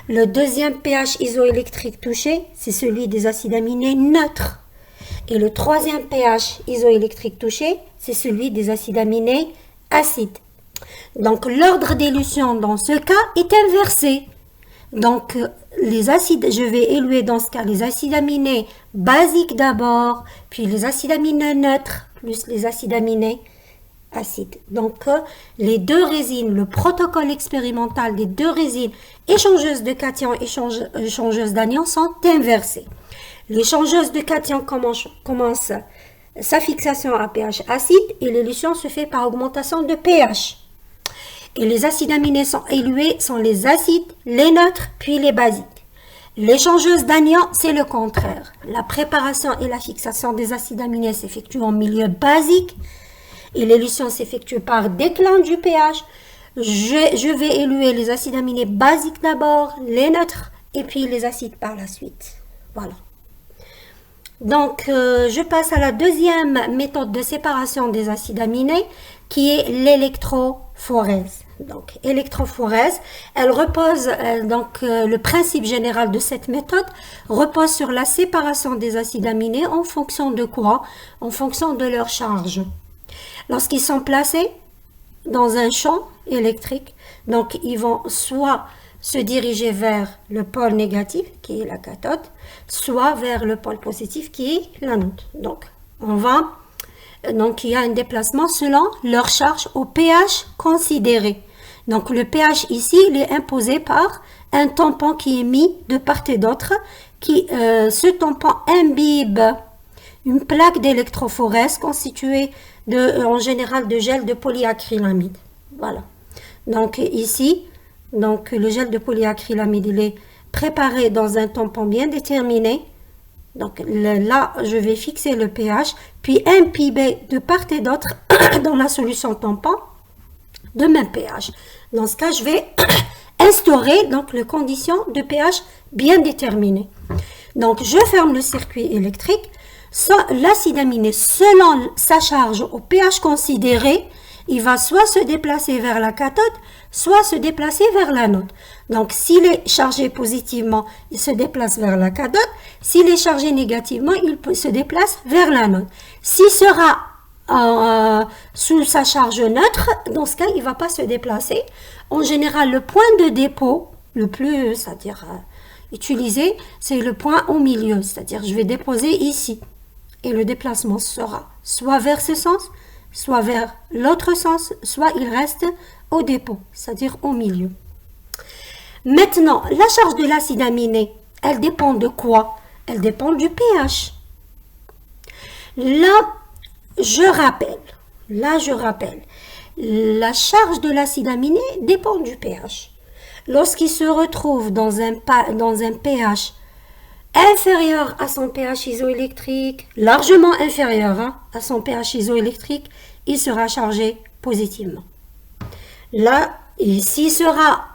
A: Le deuxième pH isoélectrique touché, c'est celui des acides aminés neutres. Et le troisième pH isoélectrique touché, c'est celui des acides aminés acides. Donc l'ordre d'élution dans ce cas est inversé. Donc les acides, je vais éluer dans ce cas les acides aminés basiques d'abord, puis les acides aminés neutres, plus les acides aminés acides. Donc les deux résines, le protocole expérimental des deux résines échangeuses de cations et échangeuses d'anions sont inversés. L'échangeuse de cations commence sa fixation à pH acide et l'élution se fait par augmentation de pH. Et les acides aminés sont élués sont les acides, les neutres, puis les basiques. L'échangeuse d'anions, c'est le contraire. La préparation et la fixation des acides aminés s'effectuent en milieu basique et l'élution s'effectue par déclin du pH. Je vais éluer les acides aminés basiques d'abord, les neutres et puis les acides par la suite. Voilà. Donc, je passe à la deuxième méthode de séparation des acides aminés qui est l'électrophorèse. Donc, électrophorèse, elle repose, le principe général de cette méthode repose sur la séparation des acides aminés en fonction de quoi? En fonction de leur charge. Lorsqu'ils sont placés dans un champ électrique, donc ils vont soit se diriger vers le pôle négatif, qui est la cathode, soit vers le pôle positif, qui est l'anode. Donc, il y a un déplacement selon leur charge au pH considéré. Donc, le pH ici, il est imposé par un tampon qui est mis de part et d'autre. Ce tampon imbibe une plaque d'électrophorèse constituée en général de gel de polyacrylamide. Voilà. Donc, ici, le gel de polyacrylamide, il est préparé dans un tampon bien déterminé. Donc là, je vais fixer le pH, puis imbiber de part et d'autre dans la solution tampon de même pH. Dans ce cas, je vais instaurer les conditions de pH bien déterminées. Donc, je ferme le circuit électrique. L'acide aminé, selon sa charge au pH considéré, il va soit se déplacer vers la cathode, soit se déplacer vers l'anode. Donc, s'il est chargé positivement, il se déplace vers la cathode. S'il est chargé négativement, il se déplace vers l'anode. S'il sera sous sa charge neutre, dans ce cas, il ne va pas se déplacer. En général, le point de dépôt, le plus, c'est-à-dire utilisé, c'est le point au milieu. C'est-à-dire, je vais déposer ici. Et le déplacement sera soit vers ce sens, soit vers l'autre sens, soit il reste au dépôt, c'est-à-dire au milieu. Maintenant, la charge de l'acide aminé, elle dépend de quoi? Elle dépend du pH. Là, je rappelle, la charge de l'acide aminé dépend du pH. Lorsqu'il se retrouve dans un pH inférieur à son pH isoélectrique, largement inférieur à son pH isoélectrique, il sera chargé positivement. Là, s'il sera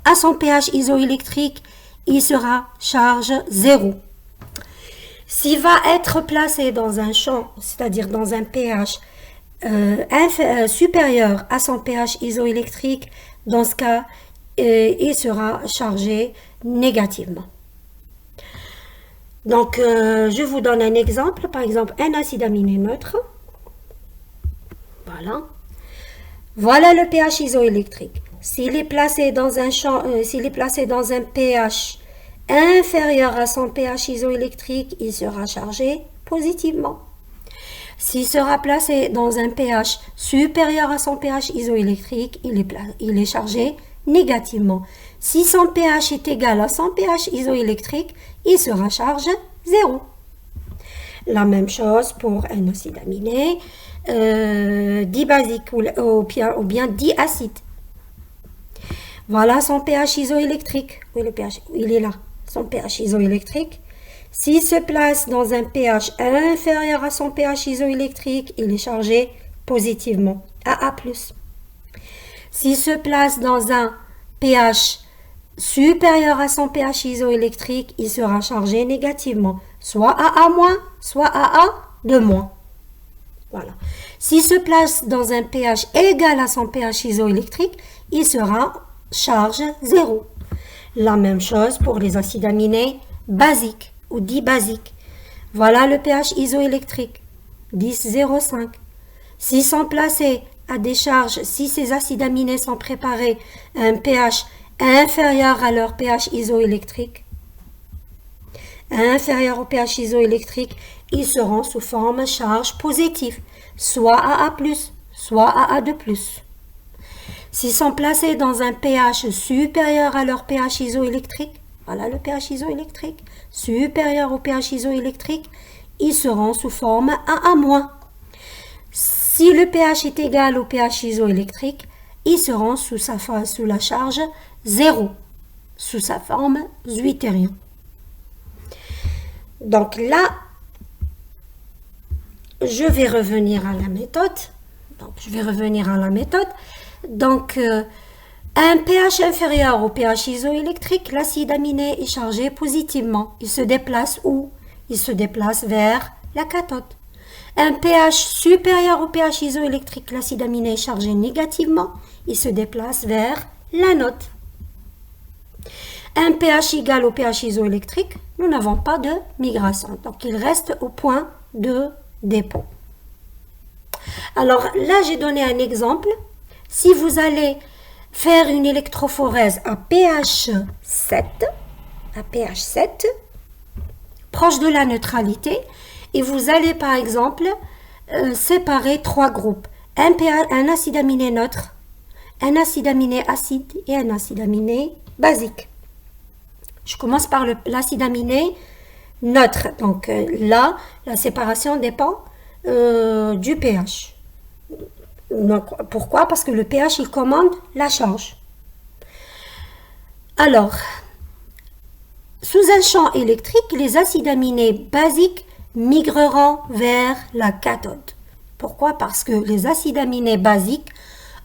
A: à son pH isoélectrique, il sera charge 0. S'il va être placé dans un champ, c'est-à-dire dans un pH supérieur à son pH isoélectrique, dans ce cas, il sera chargé négativement. Donc, je vous donne un exemple. Par exemple, un acide aminé neutre. Voilà. Voilà le pH isoélectrique. S'il est placé dans un pH inférieur à son pH isoélectrique, il sera chargé positivement. S'il sera placé dans un pH supérieur à son pH isoélectrique, il est chargé négativement. Si son pH est égal à son pH isoélectrique, il sera charge 0. La même chose pour un acide aminé dibasique ou bien diacide. Voilà son pH isoélectrique. Oui, le pH, il est là. Son pH isoélectrique. S'il se place dans un pH inférieur à son pH isoélectrique, il est chargé positivement, AA+. S'il se place dans un pH supérieur à son pH isoélectrique, il sera chargé négativement, soit AA-, soit AA2-. Voilà. S'il se place dans un pH égal à son pH isoélectrique, il sera charge 0. La même chose pour les acides aminés basiques ou dibasiques. Voilà le pH isoélectrique, 10,05. S'ils sont placés à des charges, si ces acides aminés sont préparés à un pH inférieur à leur pH isoélectrique, inférieur au pH isoélectrique, ils seront sous forme charge positive, soit AA+, soit AA2+. S'ils sont placés dans un pH supérieur à leur pH isoélectrique, voilà le pH isoélectrique, supérieur au pH isoélectrique, ils seront sous forme AA-. Si le pH est égal au pH isoélectrique, ils seront sous la charge 0, sous sa forme zwitterien. Donc là, je vais revenir à la méthode. Donc, un pH inférieur au pH isoélectrique, l'acide aminé est chargé positivement. Il se déplace où? Il se déplace vers la cathode. Un pH supérieur au pH isoélectrique, l'acide aminé est chargé négativement. Il se déplace vers l'anode. Un pH égal au pH isoélectrique, nous n'avons pas de migration. Donc, il reste au point de dépôt. Alors là, j'ai donné un exemple. Si vous allez faire une électrophorèse à pH 7, proche de la neutralité, et vous allez par exemple séparer trois groupes. Un acide aminé neutre, un acide aminé acide et un acide aminé basique. Je commence par l'acide aminé neutre. Donc là, la séparation dépend du pH. Donc, pourquoi? Parce que le pH, il commande la charge. Alors, sous un champ électrique, les acides aminés basiques migreront vers la cathode. Pourquoi? Parce que les acides aminés basiques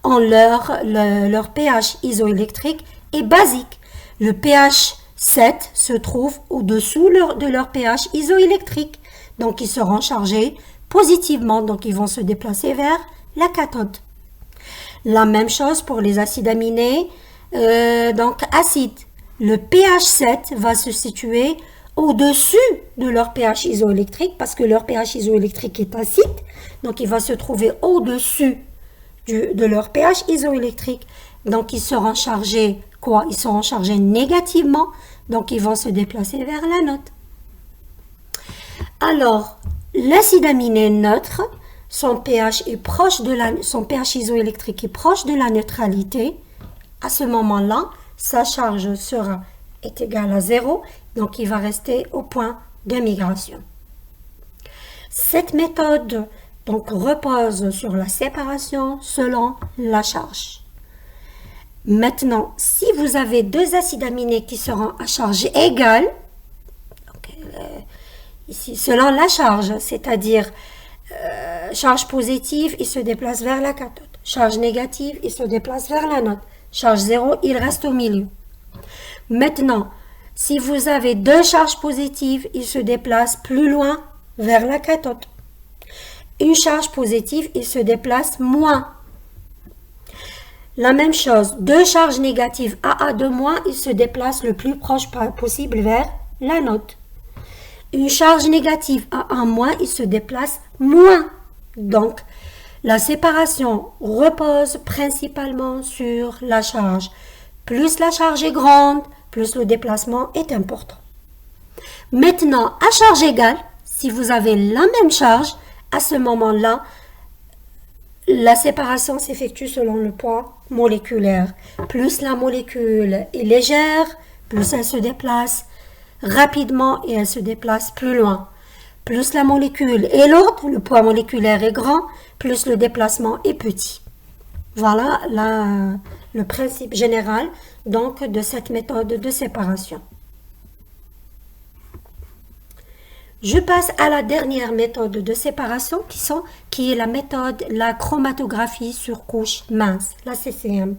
A: ont leur pH isoélectrique est basique. Le pH 7 se trouve au-dessous de leur pH isoélectrique. Donc, ils seront chargés positivement. Donc, ils vont se déplacer vers la cathode. La même chose pour les acides aminés donc acides. Le pH 7 va se situer au-dessus de leur pH isoélectrique parce que leur pH isoélectrique est acide. Donc, il va se trouver au-dessus de leur pH isoélectrique. Donc, ils seront chargés quoi? Ils seront chargés négativement. Donc, ils vont se déplacer vers l'anode. Alors, l'acide aminé neutre, son pH isoélectrique est proche de la neutralité. À ce moment-là, sa charge est égale à 0, donc il va rester au point de migration. Cette méthode donc repose sur la séparation selon la charge. Maintenant, si vous avez deux acides aminés qui seront à charge égale, donc, ici selon la charge, c'est-à-dire charge positive, il se déplace vers la cathode. Charge négative, il se déplace vers l'anode. Charge 0, il reste au milieu. Maintenant, si vous avez deux charges positives, il se déplace plus loin vers la cathode. Une charge positive, il se déplace moins. La même chose, deux charges négatives AA2-, il se déplace le plus proche possible vers l'anode. Une charge négative AA-, il se déplace moins. Donc, la séparation repose principalement sur la charge. Plus la charge est grande, plus le déplacement est important. Maintenant, à charge égale, si vous avez la même charge, à ce moment-là, la séparation s'effectue selon le poids moléculaire. Plus la molécule est légère, plus elle se déplace rapidement et elle se déplace plus loin. Plus la molécule est lourde, le poids moléculaire est grand, plus le déplacement est petit. Voilà le principe général donc de cette méthode de séparation. Je passe à la dernière méthode de séparation qui est la méthode la chromatographie sur couche mince, la CCM.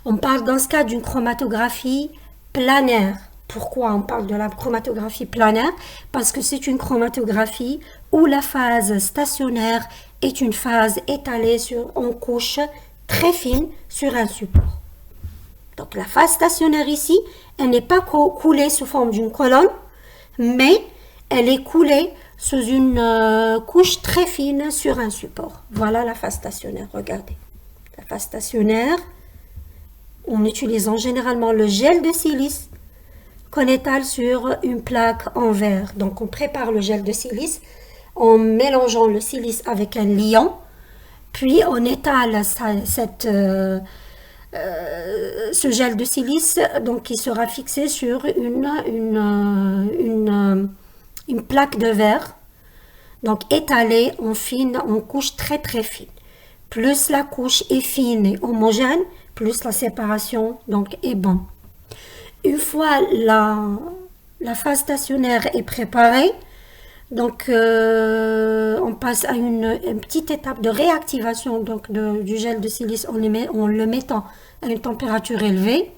A: On parle dans ce cas d'une chromatographie planaire. Pourquoi on parle de la chromatographie planaire? Parce que c'est une chromatographie où la phase stationnaire est une phase étalée en couche très fine sur un support. Donc Donc la phase stationnaire ici, elle n'est pas coulée sous forme d'une colonne, mais elle est coulée sous une couche très fine sur un support. Voilà la phase stationnaire, regardez. La phase stationnaire, en utilisant généralement le gel de silice qu'on étale sur une plaque en verre. Donc on prépare le gel de silice en mélangeant le silice avec un liant, puis on étale ce gel de silice donc, qui sera fixé sur une plaque de verre, donc étalée en couche très très fine. Plus la couche est fine et homogène, plus la séparation donc, est bonne. Une fois la phase stationnaire est préparée, donc on passe à une petite étape de réactivation donc, du gel de silice en le mettant à une température élevée.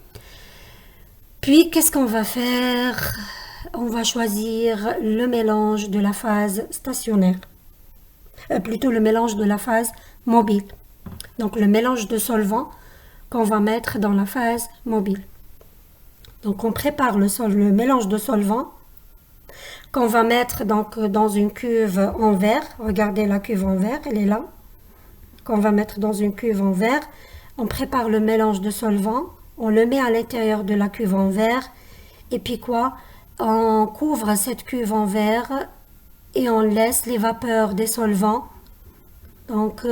A: Puis qu'est-ce qu'on va faire? On va choisir le mélange de la phase stationnaire, plutôt le mélange de la phase mobile. Donc le mélange de solvant qu'on va mettre dans la phase mobile. Donc on prépare le mélange de solvant qu'on va mettre donc dans une cuve en verre. Regardez la cuve en verre, elle est là. Qu'on va mettre dans une cuve en verre. On prépare le mélange de solvant, on le met à l'intérieur de la cuve en verre. Et puis quoi? On couvre cette cuve en verre et on laisse les vapeurs des solvants donc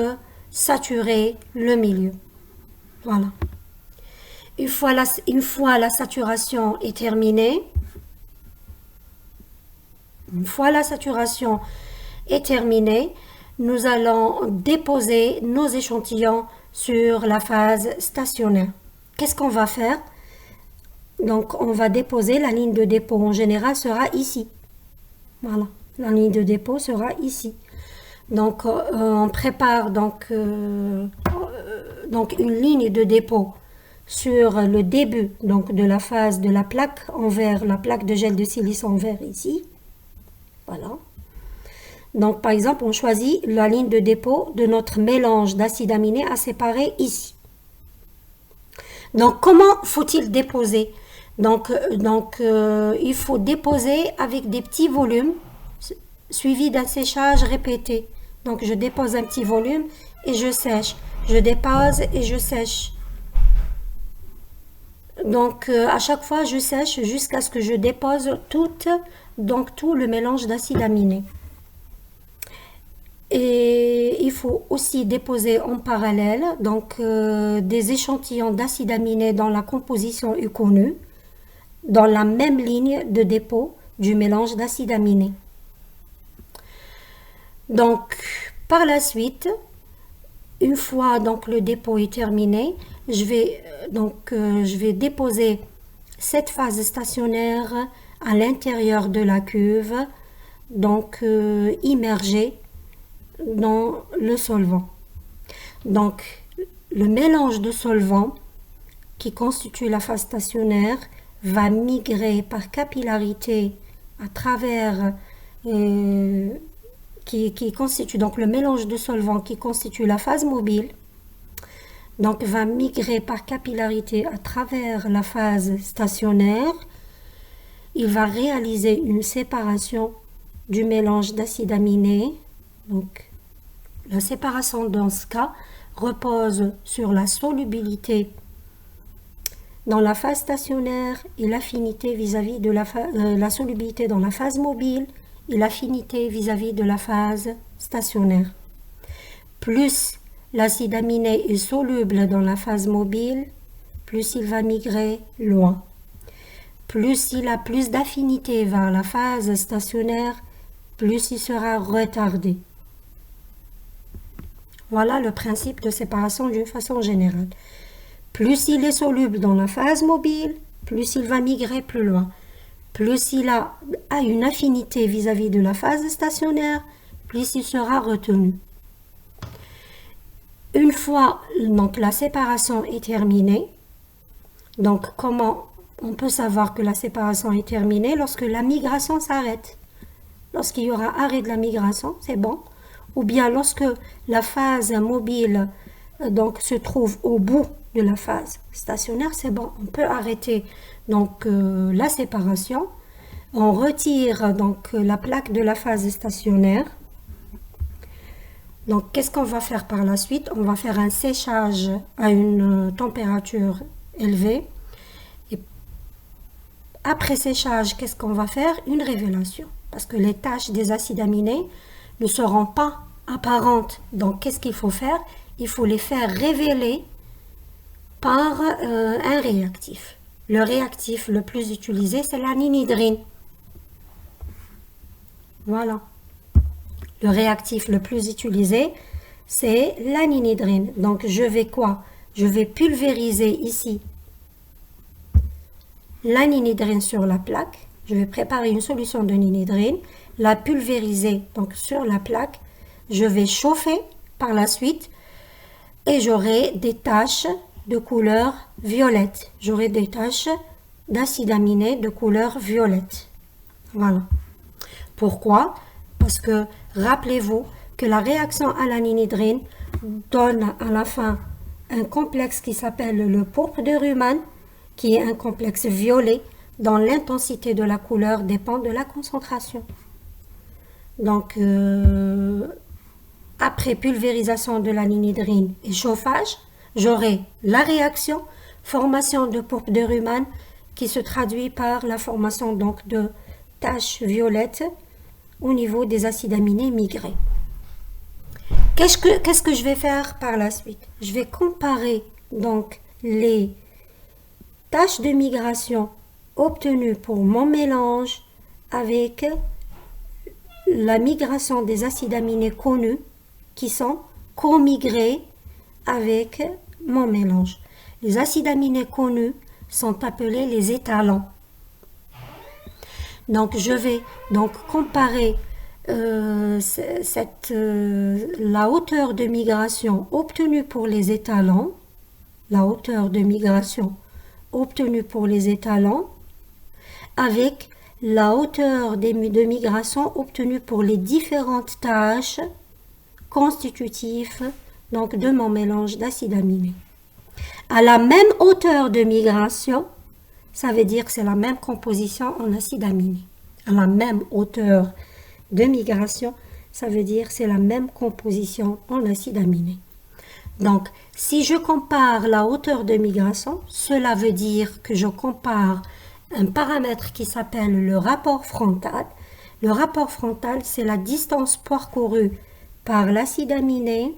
A: saturer le milieu. Voilà. Une fois la saturation est terminée, nous allons déposer nos échantillons sur la phase stationnaire. Qu'est-ce qu'on va faire? Donc, on va déposer, la ligne de dépôt en général sera ici. Voilà, la ligne de dépôt sera ici. Donc, on prépare donc une ligne de dépôt sur le début donc, de la phase de la plaque en verre, la plaque de gel de silice en verre ici. Voilà. Donc, par exemple, on choisit la ligne de dépôt de notre mélange d'acides aminés à séparer ici. Donc, comment faut-il déposer? Donc, il faut déposer avec des petits volumes suivis d'un séchage répété. Donc, je dépose un petit volume et je sèche. Je dépose et je sèche. Donc, à chaque fois, je sèche jusqu'à ce que je dépose tout le mélange d'acides aminés. Et il faut aussi déposer en parallèle donc, des échantillons d'acides aminés dans la composition connue, dans la même ligne de dépôt du mélange d'acides aminés. Donc, par la suite, une fois donc, le dépôt est terminé, je vais déposer cette phase stationnaire à l'intérieur de la cuve, donc immergée dans le solvant. Donc, le mélange de solvant qui constitue la phase stationnaire va migrer par capillarité à travers qui constitue donc le mélange de solvant qui constitue la phase mobile. Donc, va migrer par capillarité à travers la phase stationnaire. Il va réaliser une séparation du mélange d'acides aminés. Donc, la séparation dans ce cas repose sur la solubilité dans la phase stationnaire et l'affinité vis-à-vis de la solubilité dans la phase mobile et l'affinité vis-à-vis de la phase stationnaire. Plus l'acide aminé est soluble dans la phase mobile, plus il va migrer loin. Plus il a plus d'affinité vers la phase stationnaire, plus il sera retardé. Voilà le principe de séparation d'une façon générale. Plus il est soluble dans la phase mobile, plus il va migrer plus loin. Plus il a une affinité vis-à-vis de la phase stationnaire, plus il sera retenu. Une fois donc, la séparation est terminée, donc comment on peut savoir que la séparation est terminée? Lorsque la migration s'arrête. Lorsqu'il y aura arrêt de la migration, c'est bon. Ou bien lorsque la phase mobile donc se trouve au bout de la phase stationnaire, c'est bon, on peut arrêter donc la séparation. On retire donc la plaque de la phase stationnaire. Donc qu'est-ce qu'on va faire par la suite? On va faire un séchage à une température élevée. Et après séchage, qu'est-ce qu'on va faire? Une révélation. Parce que les tâches des acides aminés ne seront pas apparentes. Donc qu'est-ce qu'il faut faire? Il faut les faire révéler par un réactif. Le réactif le plus utilisé, c'est l'aninhydrine. Voilà. Le réactif le plus utilisé, c'est l'aninhydrine. Donc je vais quoi? Je vais pulvériser ici l'aninhydrine sur la plaque. Je vais préparer une solution de ninhydrine, la pulvériser donc sur la plaque. Je vais chauffer par la suite et j'aurai des taches de couleur violette. J'aurai des taches d'acide aminé de couleur violette. Voilà. Pourquoi? Parce que rappelez-vous que la réaction à l'aninhydrine donne à la fin un complexe qui s'appelle le pourpre de Riemann, qui est un complexe violet dont l'intensité de la couleur dépend de la concentration. Donc, après pulvérisation de l'aninhydrine et chauffage, j'aurai la réaction, formation de pourpre de Riemann, qui se traduit par la formation donc de taches violettes au niveau des acides aminés migrés. Qu'est-ce que je vais faire par la suite? Je vais comparer donc les taches de migration obtenues pour mon mélange avec la migration des acides aminés connus qui sont co-migrés avec mon mélange. Les acides aminés connus sont appelés les étalons. Donc je vais donc comparer la hauteur de migration obtenue pour les étalons, la hauteur de migration obtenue pour les étalons avec la hauteur de migration obtenue pour les différentes tâches constitutives donc de mon mélange d'acides aminés. À la même hauteur de migration, ça veut dire que c'est la même composition en acides aminés. À la même hauteur de migration, ça veut dire que c'est la même composition en acides aminés. Donc, si je compare la hauteur de migration, cela veut dire que je compare un paramètre qui s'appelle le rapport frontal. Le rapport frontal, c'est la distance parcourue par l'acide aminé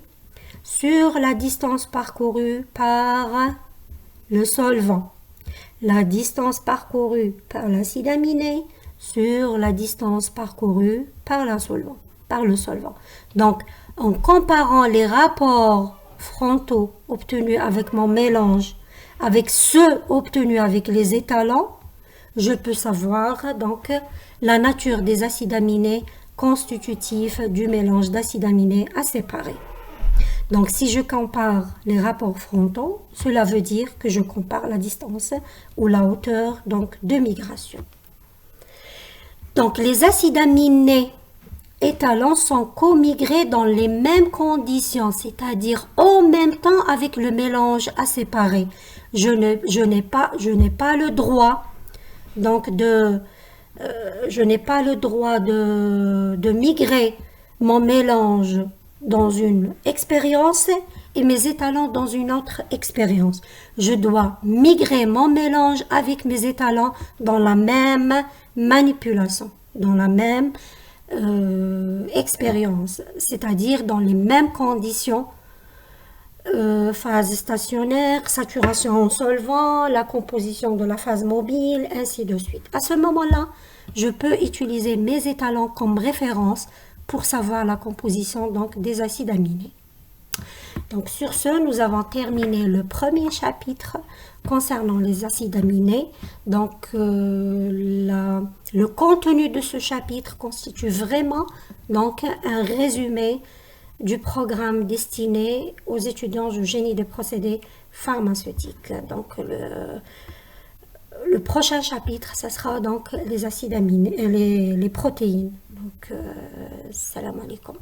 A: sur la distance parcourue par le solvant. La distance parcourue par l'acide aminé sur la distance parcourue par le solvant. Donc, en comparant les rapports frontaux obtenus avec mon mélange avec ceux obtenus avec les étalons, je peux savoir donc la nature des acides aminés constitutifs du mélange d'acides aminés à séparer. Donc, si je compare les rapports frontaux, cela veut dire que je compare la distance ou la hauteur donc, de migration. Donc, les acides aminés étalons sont co-migrés dans les mêmes conditions, c'est-à-dire en même temps avec le mélange à séparer. Je n'ai pas le droit donc de migrer mon mélange dans une expérience et mes étalons dans une autre expérience. Je dois migrer mon mélange avec mes étalons dans la même manipulation, dans la même expérience, c'est-à-dire dans les mêmes conditions, phase stationnaire, saturation en solvant, la composition de la phase mobile, ainsi de suite. À ce moment-là, je peux utiliser mes étalons comme référence pour savoir la composition donc, des acides aminés. Donc sur ce, nous avons terminé le premier chapitre concernant les acides aminés. Donc le contenu de ce chapitre constitue vraiment donc, un résumé du programme destiné aux étudiants du génie des procédés pharmaceutiques. Donc le prochain chapitre, ça sera donc les acides aminés, les protéines. Donc salam alaikum.